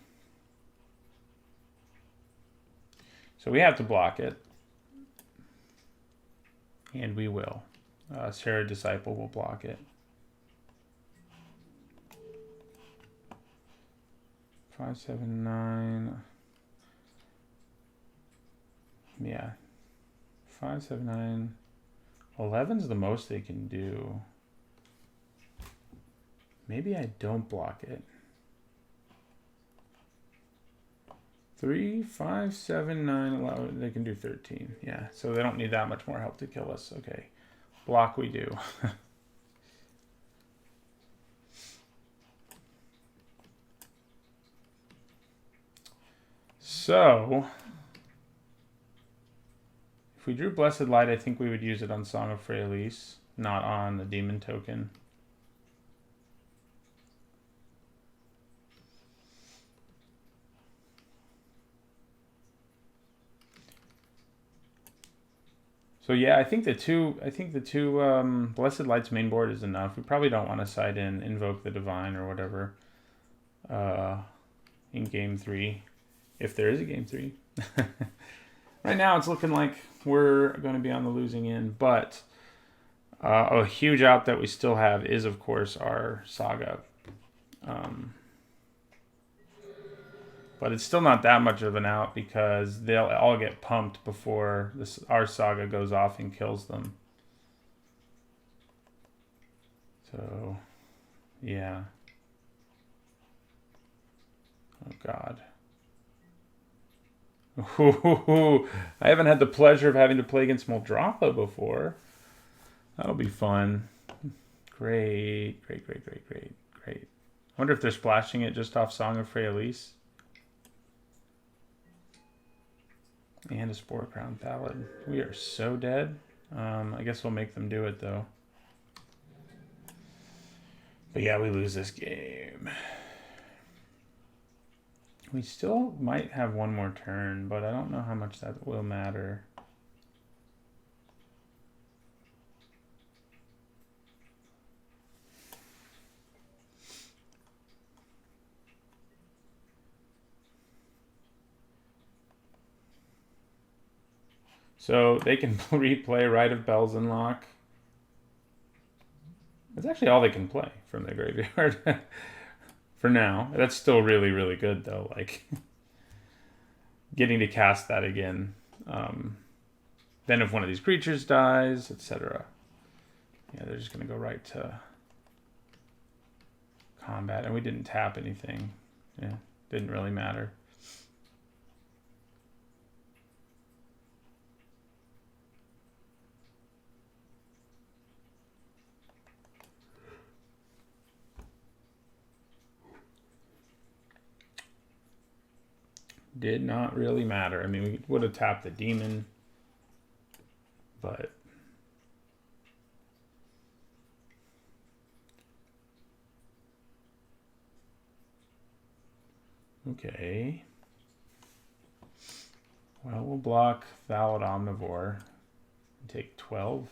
So we have to block it. And we will. Sarah Disciple will block it. 5, 7, 9. Yeah. 5, 7, 9. 11's the most they can do. Maybe I don't block it. 3, 5, 7, 9, 11. They can do 13. Yeah, so they don't need that much more help to kill us. Okay. Block we do. So, if we drew Blessed Light, I think we would use it on Song of Freyalise, not on the demon token. So yeah, I think the two Blessed Lights main board is enough. We probably don't want to side in Invoke the Divine or whatever in game 3, if there is a game 3. Right now it's looking like we're going to be on the losing end, but a huge out that we still have is of course our saga. But it's still not that much of an out because they'll all get pumped before our saga goes off and kills them. So, yeah. Oh, God. Ooh, I haven't had the pleasure of having to play against Moldrapa before. That'll be fun. Great. I wonder if they're splashing it just off Song of Freyalise. And a Spore Crown Ballad. We are so dead. I guess we'll make them do it, though. But yeah, we lose this game. We still might have one more turn, but I don't know how much that will matter. So they can replay Rite of Belzenlock. That's actually all they can play from the graveyard. For now. That's still really, really good, though. Like, getting to cast that again. Then if one of these creatures dies, etc. Yeah, they're just going to go right to combat. And we didn't tap anything. Yeah, didn't really matter. Did not really matter. I mean, we would have tapped the demon, but okay. Well, we'll block Valid Omnivore and take 12.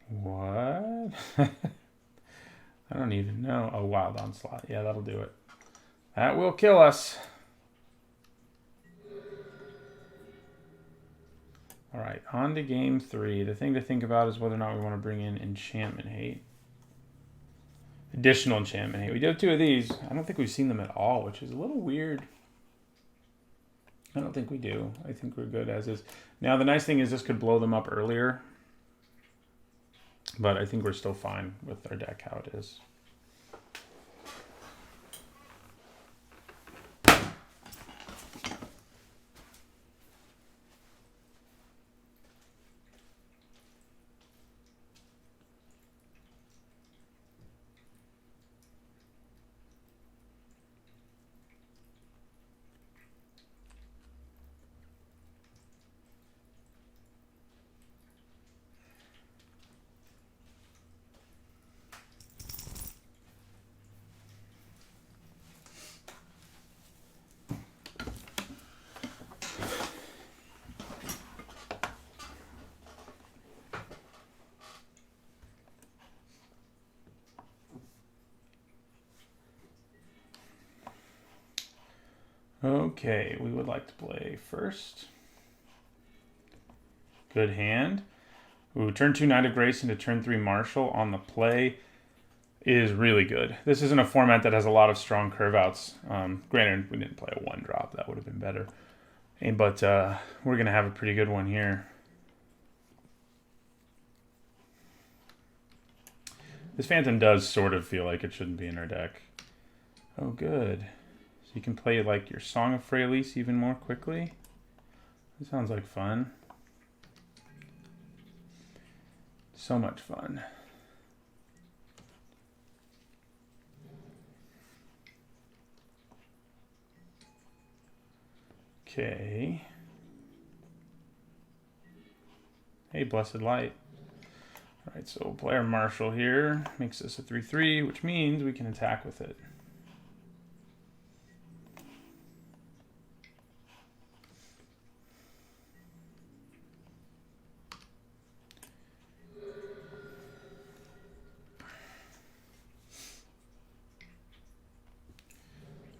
What? I don't even know. Oh, Wild Onslaught. Yeah, that'll do it. That will kill us. All right, on to game 3. The thing to think about is whether or not we want to bring in Enchantment Hate. Additional Enchantment Hate. We do have 2 of these. I don't think we've seen them at all, which is a little weird. I don't think we do. I think we're good as is. Now, the nice thing is this could blow them up earlier. But I think we're still fine with our deck how it is. Okay, we would like to play first. Good hand. Ooh, turn 2 Knight of Grace into turn 3 Marshal on the play is really good. This isn't a format that has a lot of strong curve outs. Granted, we didn't play a 1-drop. That would have been better. But we're going to have a pretty good one here. This Phantom does sort of feel like it shouldn't be in our deck. Oh, good. So you can play like your Song of Freyalise even more quickly. That sounds like fun. So much fun. Okay. Hey, Blessed Light. All right, so we'll play our Marshal here. Makes this a 3/3, which means we can attack with it.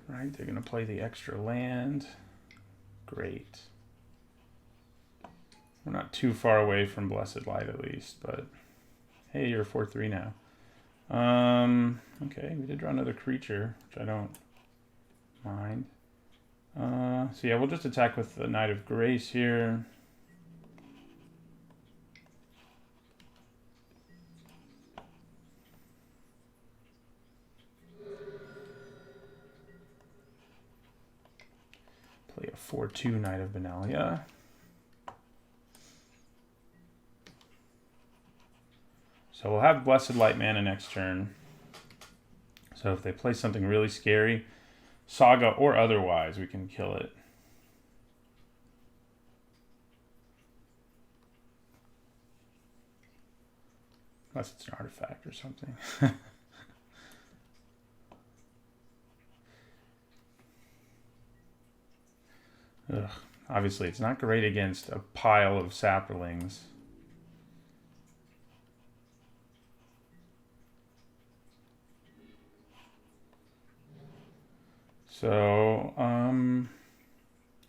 All right, they're going to play the extra land. Great. We're not too far away from Blessed Light at least, but hey, you're 4/3 now. Okay, we did draw another creature, which I don't mind. So yeah, we'll just attack with the Knight of Grace here. Play a 4/2 Knight of Benalia. So we'll have Blessed Light mana next turn. So if they play something really scary, Saga or otherwise, we can kill it. Unless it's an artifact or something. Ugh. Obviously, it's not great against a pile of saprolings. So, I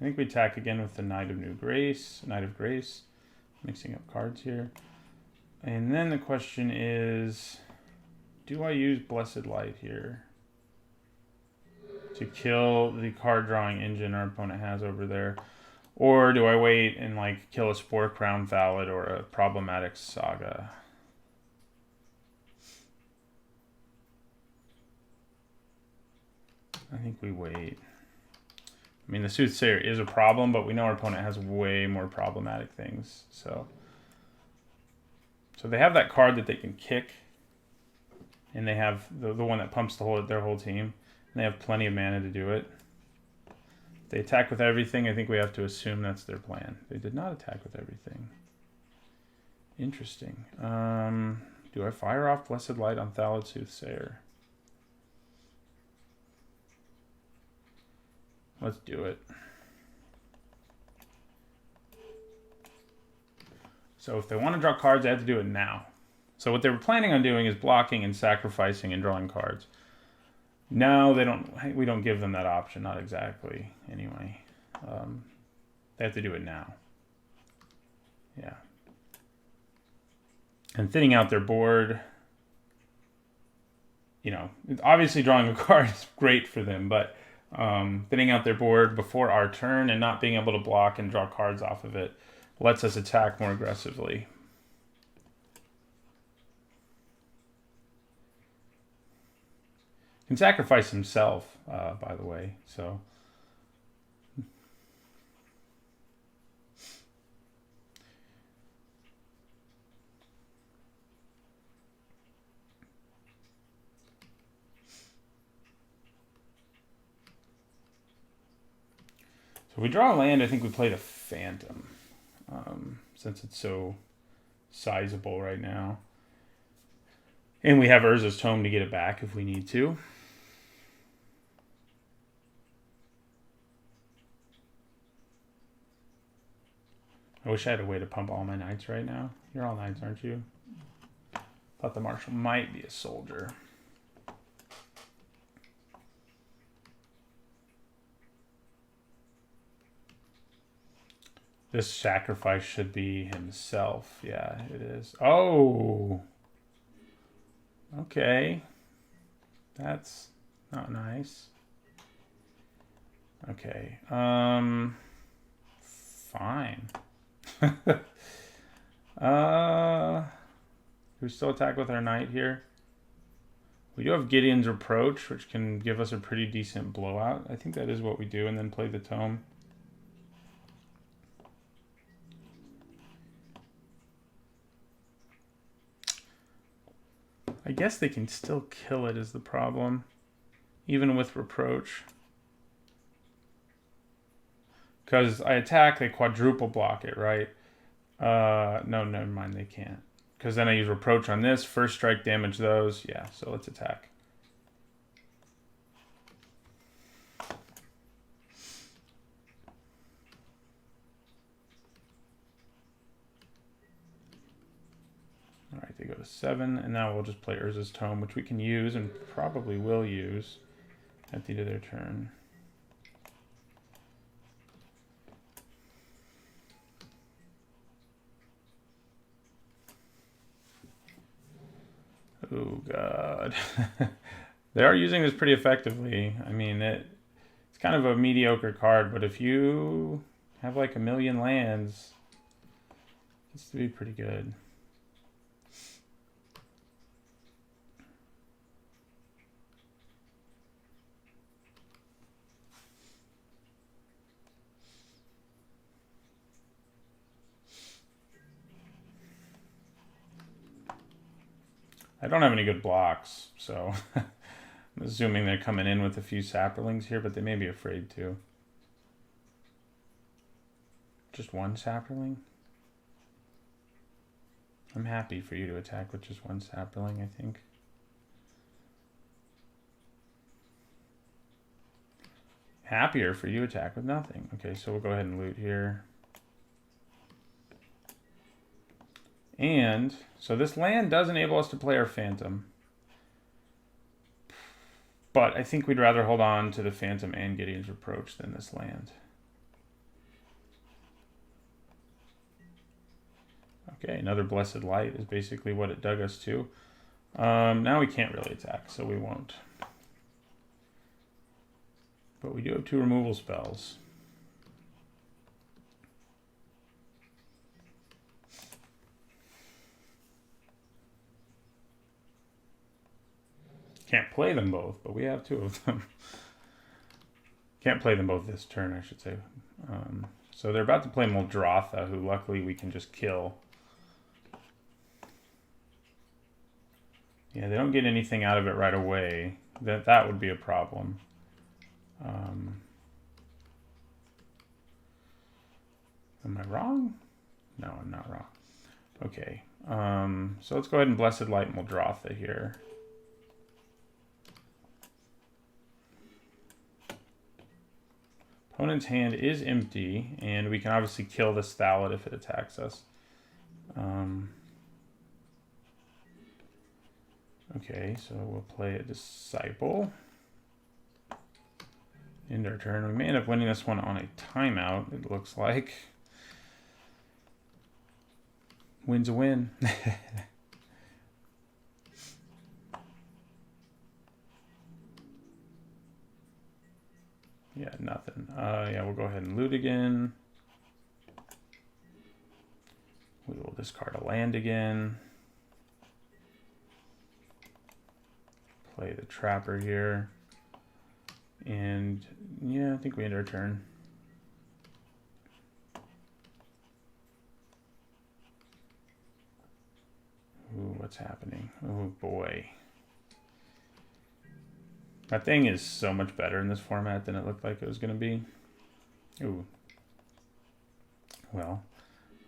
think we attack again with the Knight of Grace, mixing up cards here. And then the question is, do I use Blessed Light here to kill the card drawing engine our opponent has over there? Or do I wait and like kill a Spore Crown Valid or a problematic Saga? I think we wait. I mean, the Soothsayer is a problem, but we know our opponent has way more problematic things. So they have that card that they can kick, and they have the one that pumps their whole team, and they have plenty of mana to do it. If they attack with everything, I think we have to assume that's their plan. They did not attack with everything. Interesting. Do I fire off Blessed Light on Thallid Soothsayer? Let's do it. So if they want to draw cards, they have to do it now. So what they were planning on doing is blocking and sacrificing and drawing cards. No, they don't. We don't give them that option. Not exactly. Anyway, they have to do it now. Yeah. And thinning out their board. You know, obviously drawing a card is great for them, but thinning out their board before our turn and not being able to block and draw cards off of it lets us attack more aggressively. Can sacrifice himself, by the way. So if we draw a land, I think we play the Phantom, since it's so sizable right now. And we have Urza's Tome to get it back if we need to. I wish I had a way to pump all my knights right now. You're all knights, aren't you? Thought the Marshal might be a soldier. This sacrifice should be himself. Yeah, it is. Oh! Okay. That's not nice. Okay. Fine. Do we still attack with our knight here? We do have Gideon's Reproach, which can give us a pretty decent blowout. I think that is what we do, and then play the Tome. I guess they can still kill it is the problem, even with Reproach. Because I attack, they quadruple block it, right? No, never mind, they can't. Because then I use Reproach on this, first strike damage those. Yeah, so let's attack. All right, they go to 7, and now we'll just play Urza's Tome, which we can use and probably will use at the end of their turn. Oh, God. They are using this pretty effectively. I mean, it's kind of a mediocre card, but if you have like 1,000,000 lands, it's to be pretty good. I don't have any good blocks, so I'm assuming they're coming in with a few saprolings here, but they may be afraid to. Just one saproling? I'm happy for you to attack with just one saproling, I think. Happier for you to attack with nothing. Okay, so we'll go ahead and loot here. And so this land does enable us to play our Phantom. But I think we'd rather hold on to the Phantom and Gideon's Reproach than this land. Okay, another Blessed Light is basically what it dug us to. Now we can't really attack, so we won't. But we do have 2 removal spells. Can't play them both, but we have 2 of them. Can't play them both this turn, I should say. So they're about to play Muldrotha, who luckily we can just kill. Yeah, they don't get anything out of it right away. That would be a problem. Am I wrong? No, I'm not wrong. Okay. So let's go ahead and Blessed Light Muldrotha here. Opponent's hand is empty, and we can obviously kill this Thallid if it attacks us. Okay, so we'll play a Disciple. End our turn. We may end up winning this one on a timeout, it looks like. Win's a win. Yeah, nothing. Yeah, we'll go ahead and loot again. We will discard a land again. Play the Trapper here. And yeah, I think we end our turn. Ooh, what's happening? Oh boy. That thing is so much better in this format than it looked like it was going to be. Ooh. Well,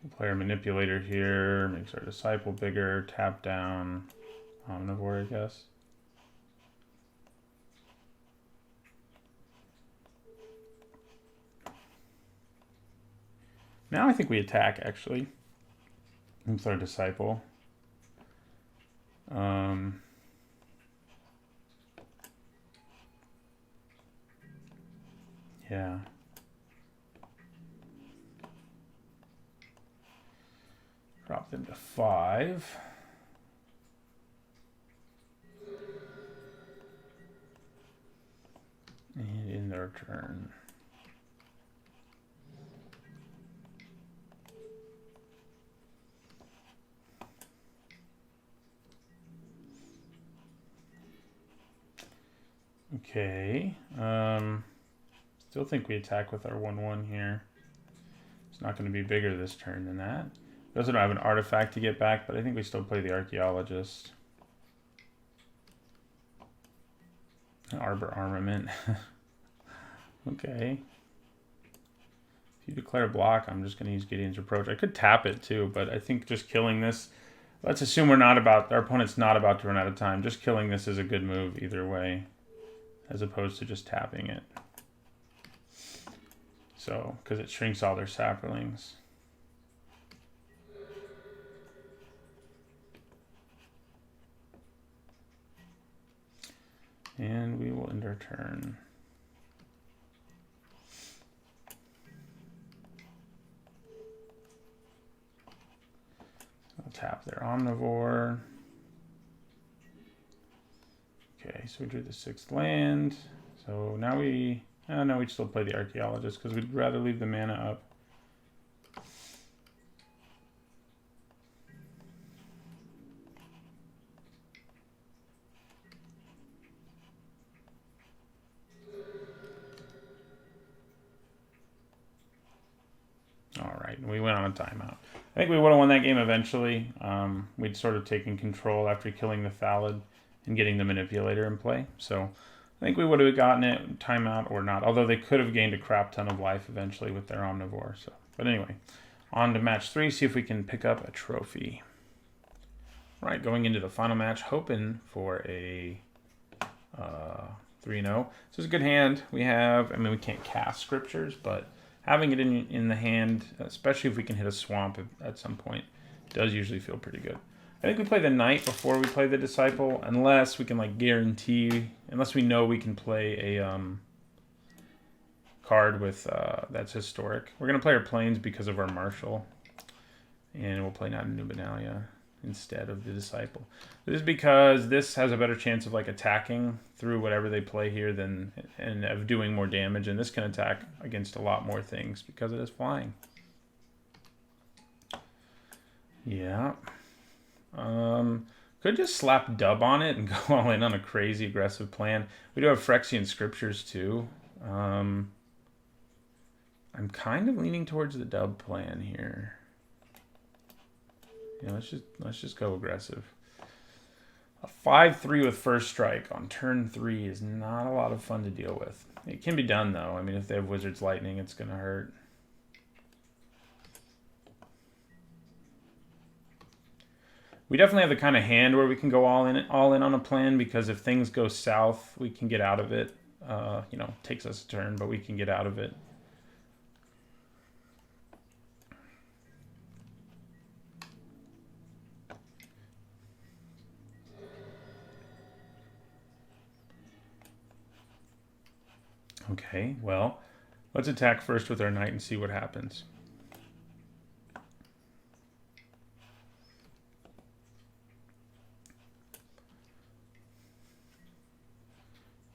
we'll play our Manipulator here, makes our Disciple bigger, tap down, Omnivore, I guess. Now I think we attack, actually, with our Disciple. Yeah. Drop them to 5. And in their turn. Okay. Still think we attack with our 1/1 here. It's not going to be bigger this turn than that. We also don't have an artifact to get back, but I think we still play the Archaeologist. Arbor Armament. Okay. If you declare block, I'm just going to use Gideon's Approach. I could tap it too, but I think just killing this... Let's assume our opponent's not about to run out of time. Just killing this is a good move either way, as opposed to just tapping it. So, because it shrinks all their saprolings. And we will end our turn. I'll tap their Omnivore. Okay, so we drew the 6th land. So now we... no, we'd still play the Archaeologist because we'd rather leave the mana up. All right, we went on a timeout. I think we would have won that game eventually. We'd sort of taken control after killing the Thallid and getting the Manipulator in play. So I think we would have gotten it timeout or not. Although they could have gained a crap ton of life eventually with their Omnivore. So, but anyway, on to match 3. See if we can pick up a trophy. All right, going into the final match, hoping for a 3-0. So it's a good hand. We have, I mean, we can't cast Scriptures, but having it in the hand, especially if we can hit a swamp at some point, does usually feel pretty good. I think we play the Knight before we play the Disciple, unless we can like guarantee, unless we know we can play a card with that's historic. We're gonna play our Plains because of our Marshal, and we'll play Dominaria instead of the Disciple. This is because this has a better chance of like attacking through whatever they play here than and of doing more damage, and this can attack against a lot more things because it is flying. Yeah. Could just slap Dub on it and go all in on a crazy aggressive plan. We do have Phyrexian Scriptures too. I'm kind of leaning towards the dub plan here. Yeah, let's just go aggressive. A 5-3 with first strike on turn 3 is not a lot of fun to deal with. It can be done though. I mean, if they have Wizard's Lightning, it's gonna hurt. We definitely have the kind of hand where we can go all in on a plan, because if things go south, we can get out of it. You know, takes us a turn, but we can get out of it. Okay, well, let's attack first with our knight and see what happens.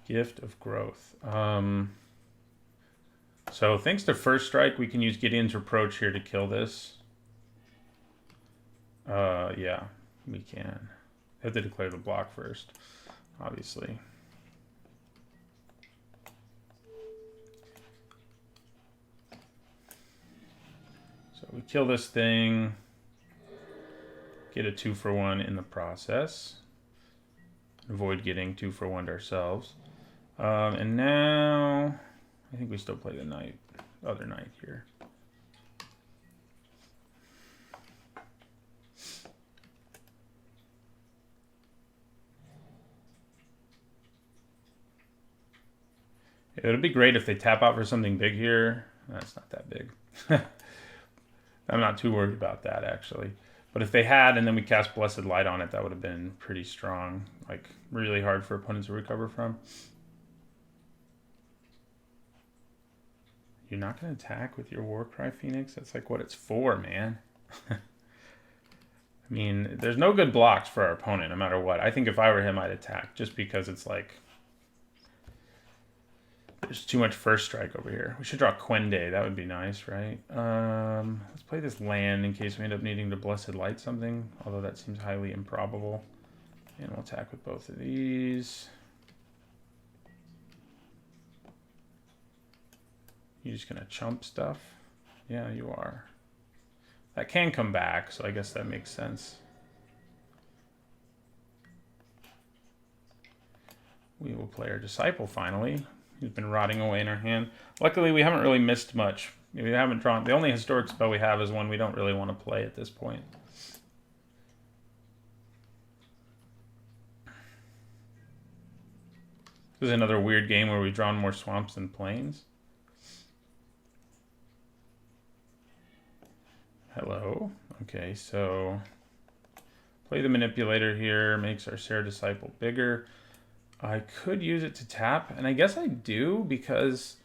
Gift of Growth. So thanks to first strike, we can use Gideon's Reproach here to kill this. Yeah, we can. Have to declare the block first, obviously. So we kill this thing, get a 2-for-1 in the process. Avoid getting 2-for-1 ourselves. And now, I think we still play the knight, other knight here. It would be great if they tap out for something big here. That's not that big. I'm not too worried about that, actually. But if they had, and then we cast Blessed Light on it, that would have been pretty strong. Like, really hard for opponents to recover from. You're not going to attack with your Warcry Phoenix? That's like what it's for, man. I mean, there's no good blocks for our opponent, no matter what. I think if I were him, I'd attack, just because it's like... There's too much first strike over here. We should draw Quende. That would be nice, right? Let's play this land in case we end up needing to Blessed Light something, although that seems highly improbable. And we'll attack with both of these. You just gonna chump stuff? Yeah, you are. That can come back, so I guess that makes sense. We will play our Disciple finally. He's been rotting away in our hand. Luckily, we haven't really missed much. We haven't drawn... The only historic spell we have is one we don't really want to play at this point. This is another weird game where we've drawn more swamps than plains. Hello. Okay, so... Play the Manipulator here. Makes our Serra Disciple bigger. I could use it to tap, and I guess I do, because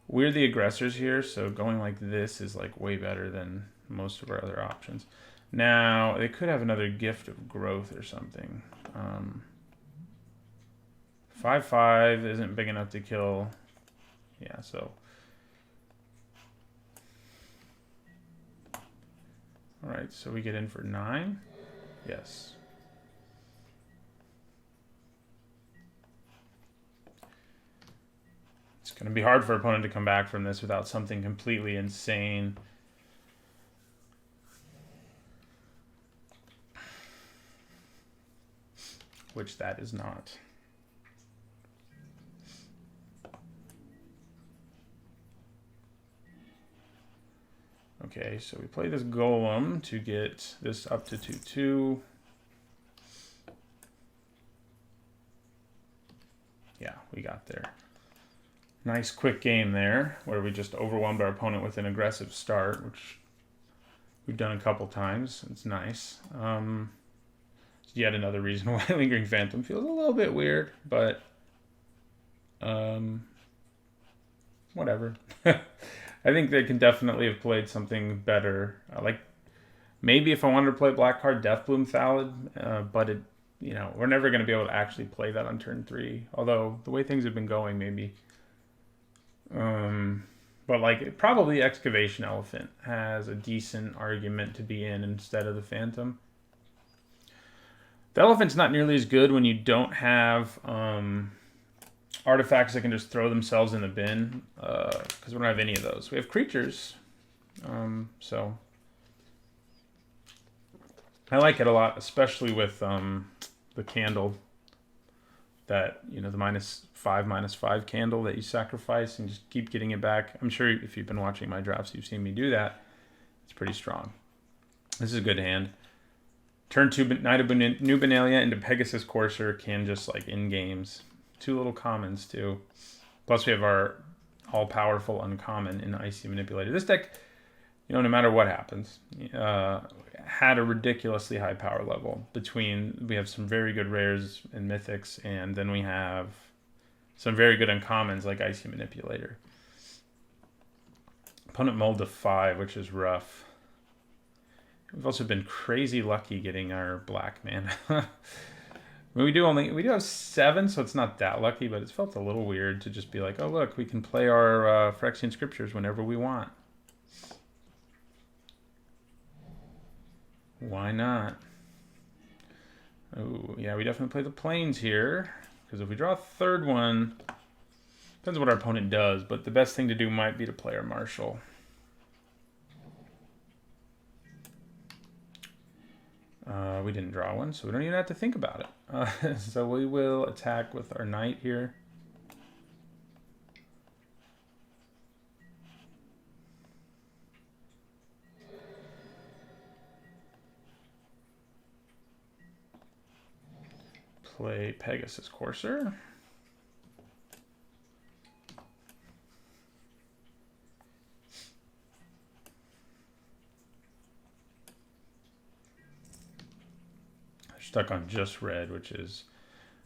we're the aggressors here, so going like this is like way better than most of our other options. Now, they could have another Gift of Growth or something. 5/5 isn't big enough to kill. Yeah, so... Alright, so we get in for 9? Yes. It's going to be hard for our opponent to come back from this without something completely insane. Which that is not. Okay, so we play this Golem to get this up to 2/2. Yeah, we got there. Nice quick game there, where we just overwhelmed our opponent with an aggressive start, which we've done a couple times. It's nice. Yet another reason why Lingering Phantom feels a little bit weird, but whatever. I think they can definitely have played something better. Like maybe if I wanted to play black card, Deathbloom Thallid, but it, you know, we're never going to be able to actually play that on turn 3. Although the way things have been going, maybe. But like probably Excavation Elephant has a decent argument to be in instead of the Phantom. The Elephant's not nearly as good when you don't have artifacts that can just throw themselves in the bin, because we don't have any of those. We have creatures, so I like it a lot, especially with the candle that, you know, the -5/-5 candle that you sacrifice and just keep getting it back. I'm sure if you've been watching my drafts, you've seen me do that. It's pretty strong. This is a good hand. Turn 2 Knight of Nubenalia into Pegasus Courser can just like in games. 2 little commons too. Plus we have our all-powerful uncommon in Icy Manipulator. This deck, you know, no matter what happens, had a ridiculously high power level. We have some very good rares and mythics, and then we have some very good uncommons like Icy Manipulator. Opponent mulled to 5, which is rough. We've also been crazy lucky getting our black mana. I mean, we do have 7, so it's not that lucky, but it's felt a little weird to just be like, oh look, we can play our Phyrexian Scriptures whenever we want. Why not? Oh, yeah, we definitely play the plains here. Because if we draw a 3rd one, depends on what our opponent does, but the best thing to do might be to play our Marshal. We didn't draw one, so we don't even have to think about it. So we will attack with our Knight here. Play Pegasus Courser. They're stuck on just red, which is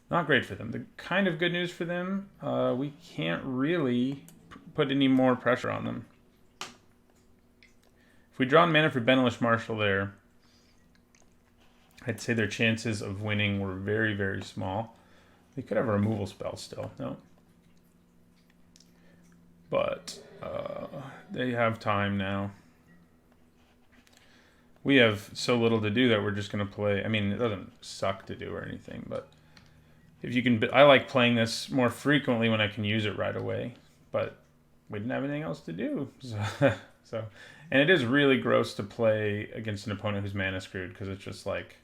not great for them. The kind of good news for them, we can't really put any more pressure on them. If we draw mana for Benalish Marshal there, I'd say their chances of winning were very, very small. They could have a removal spell still, no? But they have time now. We have so little to do that we're just going to play. I mean, it doesn't suck to do or anything, but if you can, I like playing this more frequently when I can use it right away. But we didn't have anything else to do, so and it is really gross to play against an opponent who's mana screwed because it's just like,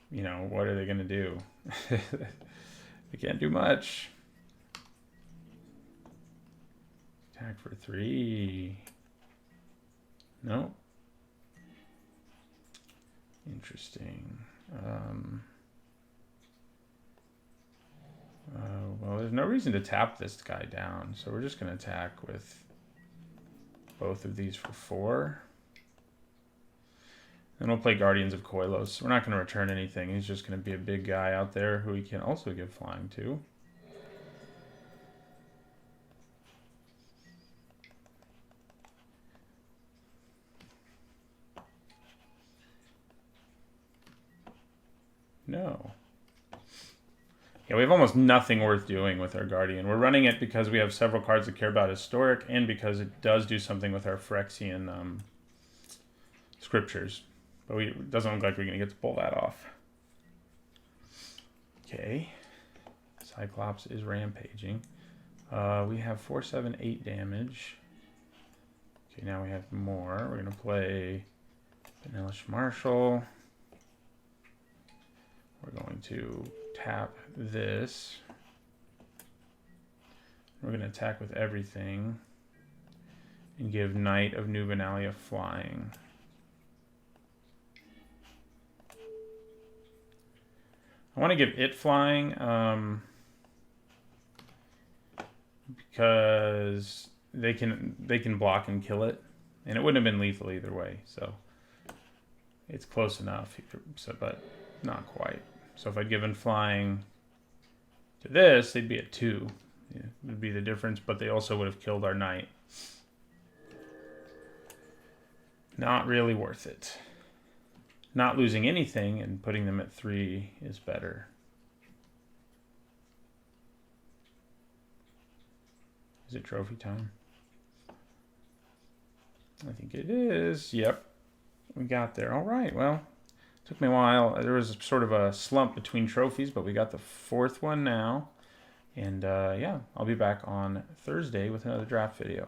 you know, what are they going to do? They can't do much. Attack for 3. No. Interesting. Well, there's no reason to tap this guy down, so we're just going to attack with both of these for 4. Then we'll play Guardians of Koilos. We're not going to return anything. He's just going to be a big guy out there who we can also give flying to. No. Yeah, we have almost nothing worth doing with our Guardian. We're running it because we have several cards that care about Historic and because it does do something with our Phyrexian Scriptures. But it doesn't look like we're going to get to pull that off. Okay. Cyclops is rampaging. We have 4, 7, 8 damage. Okay, now we have more. We're going to play Benalish Marshal. We're going to tap this. We're going to attack with everything and give Knight of Nubenalia flying. I want to give it flying because they can block and kill it, and it wouldn't have been lethal either way. So it's close enough, so, but not quite. So if I'd given flying to this, they'd be at 2. Yeah, would be the difference, but they also would have killed our Knight. Not really worth it. Not losing anything and putting them at 3 is better. Is it trophy time? I think it is. Yep. We got there. All right. Well, took me a while. There was sort of a slump between trophies, but we got the 4th one now. And yeah, I'll be back on Thursday with another draft video.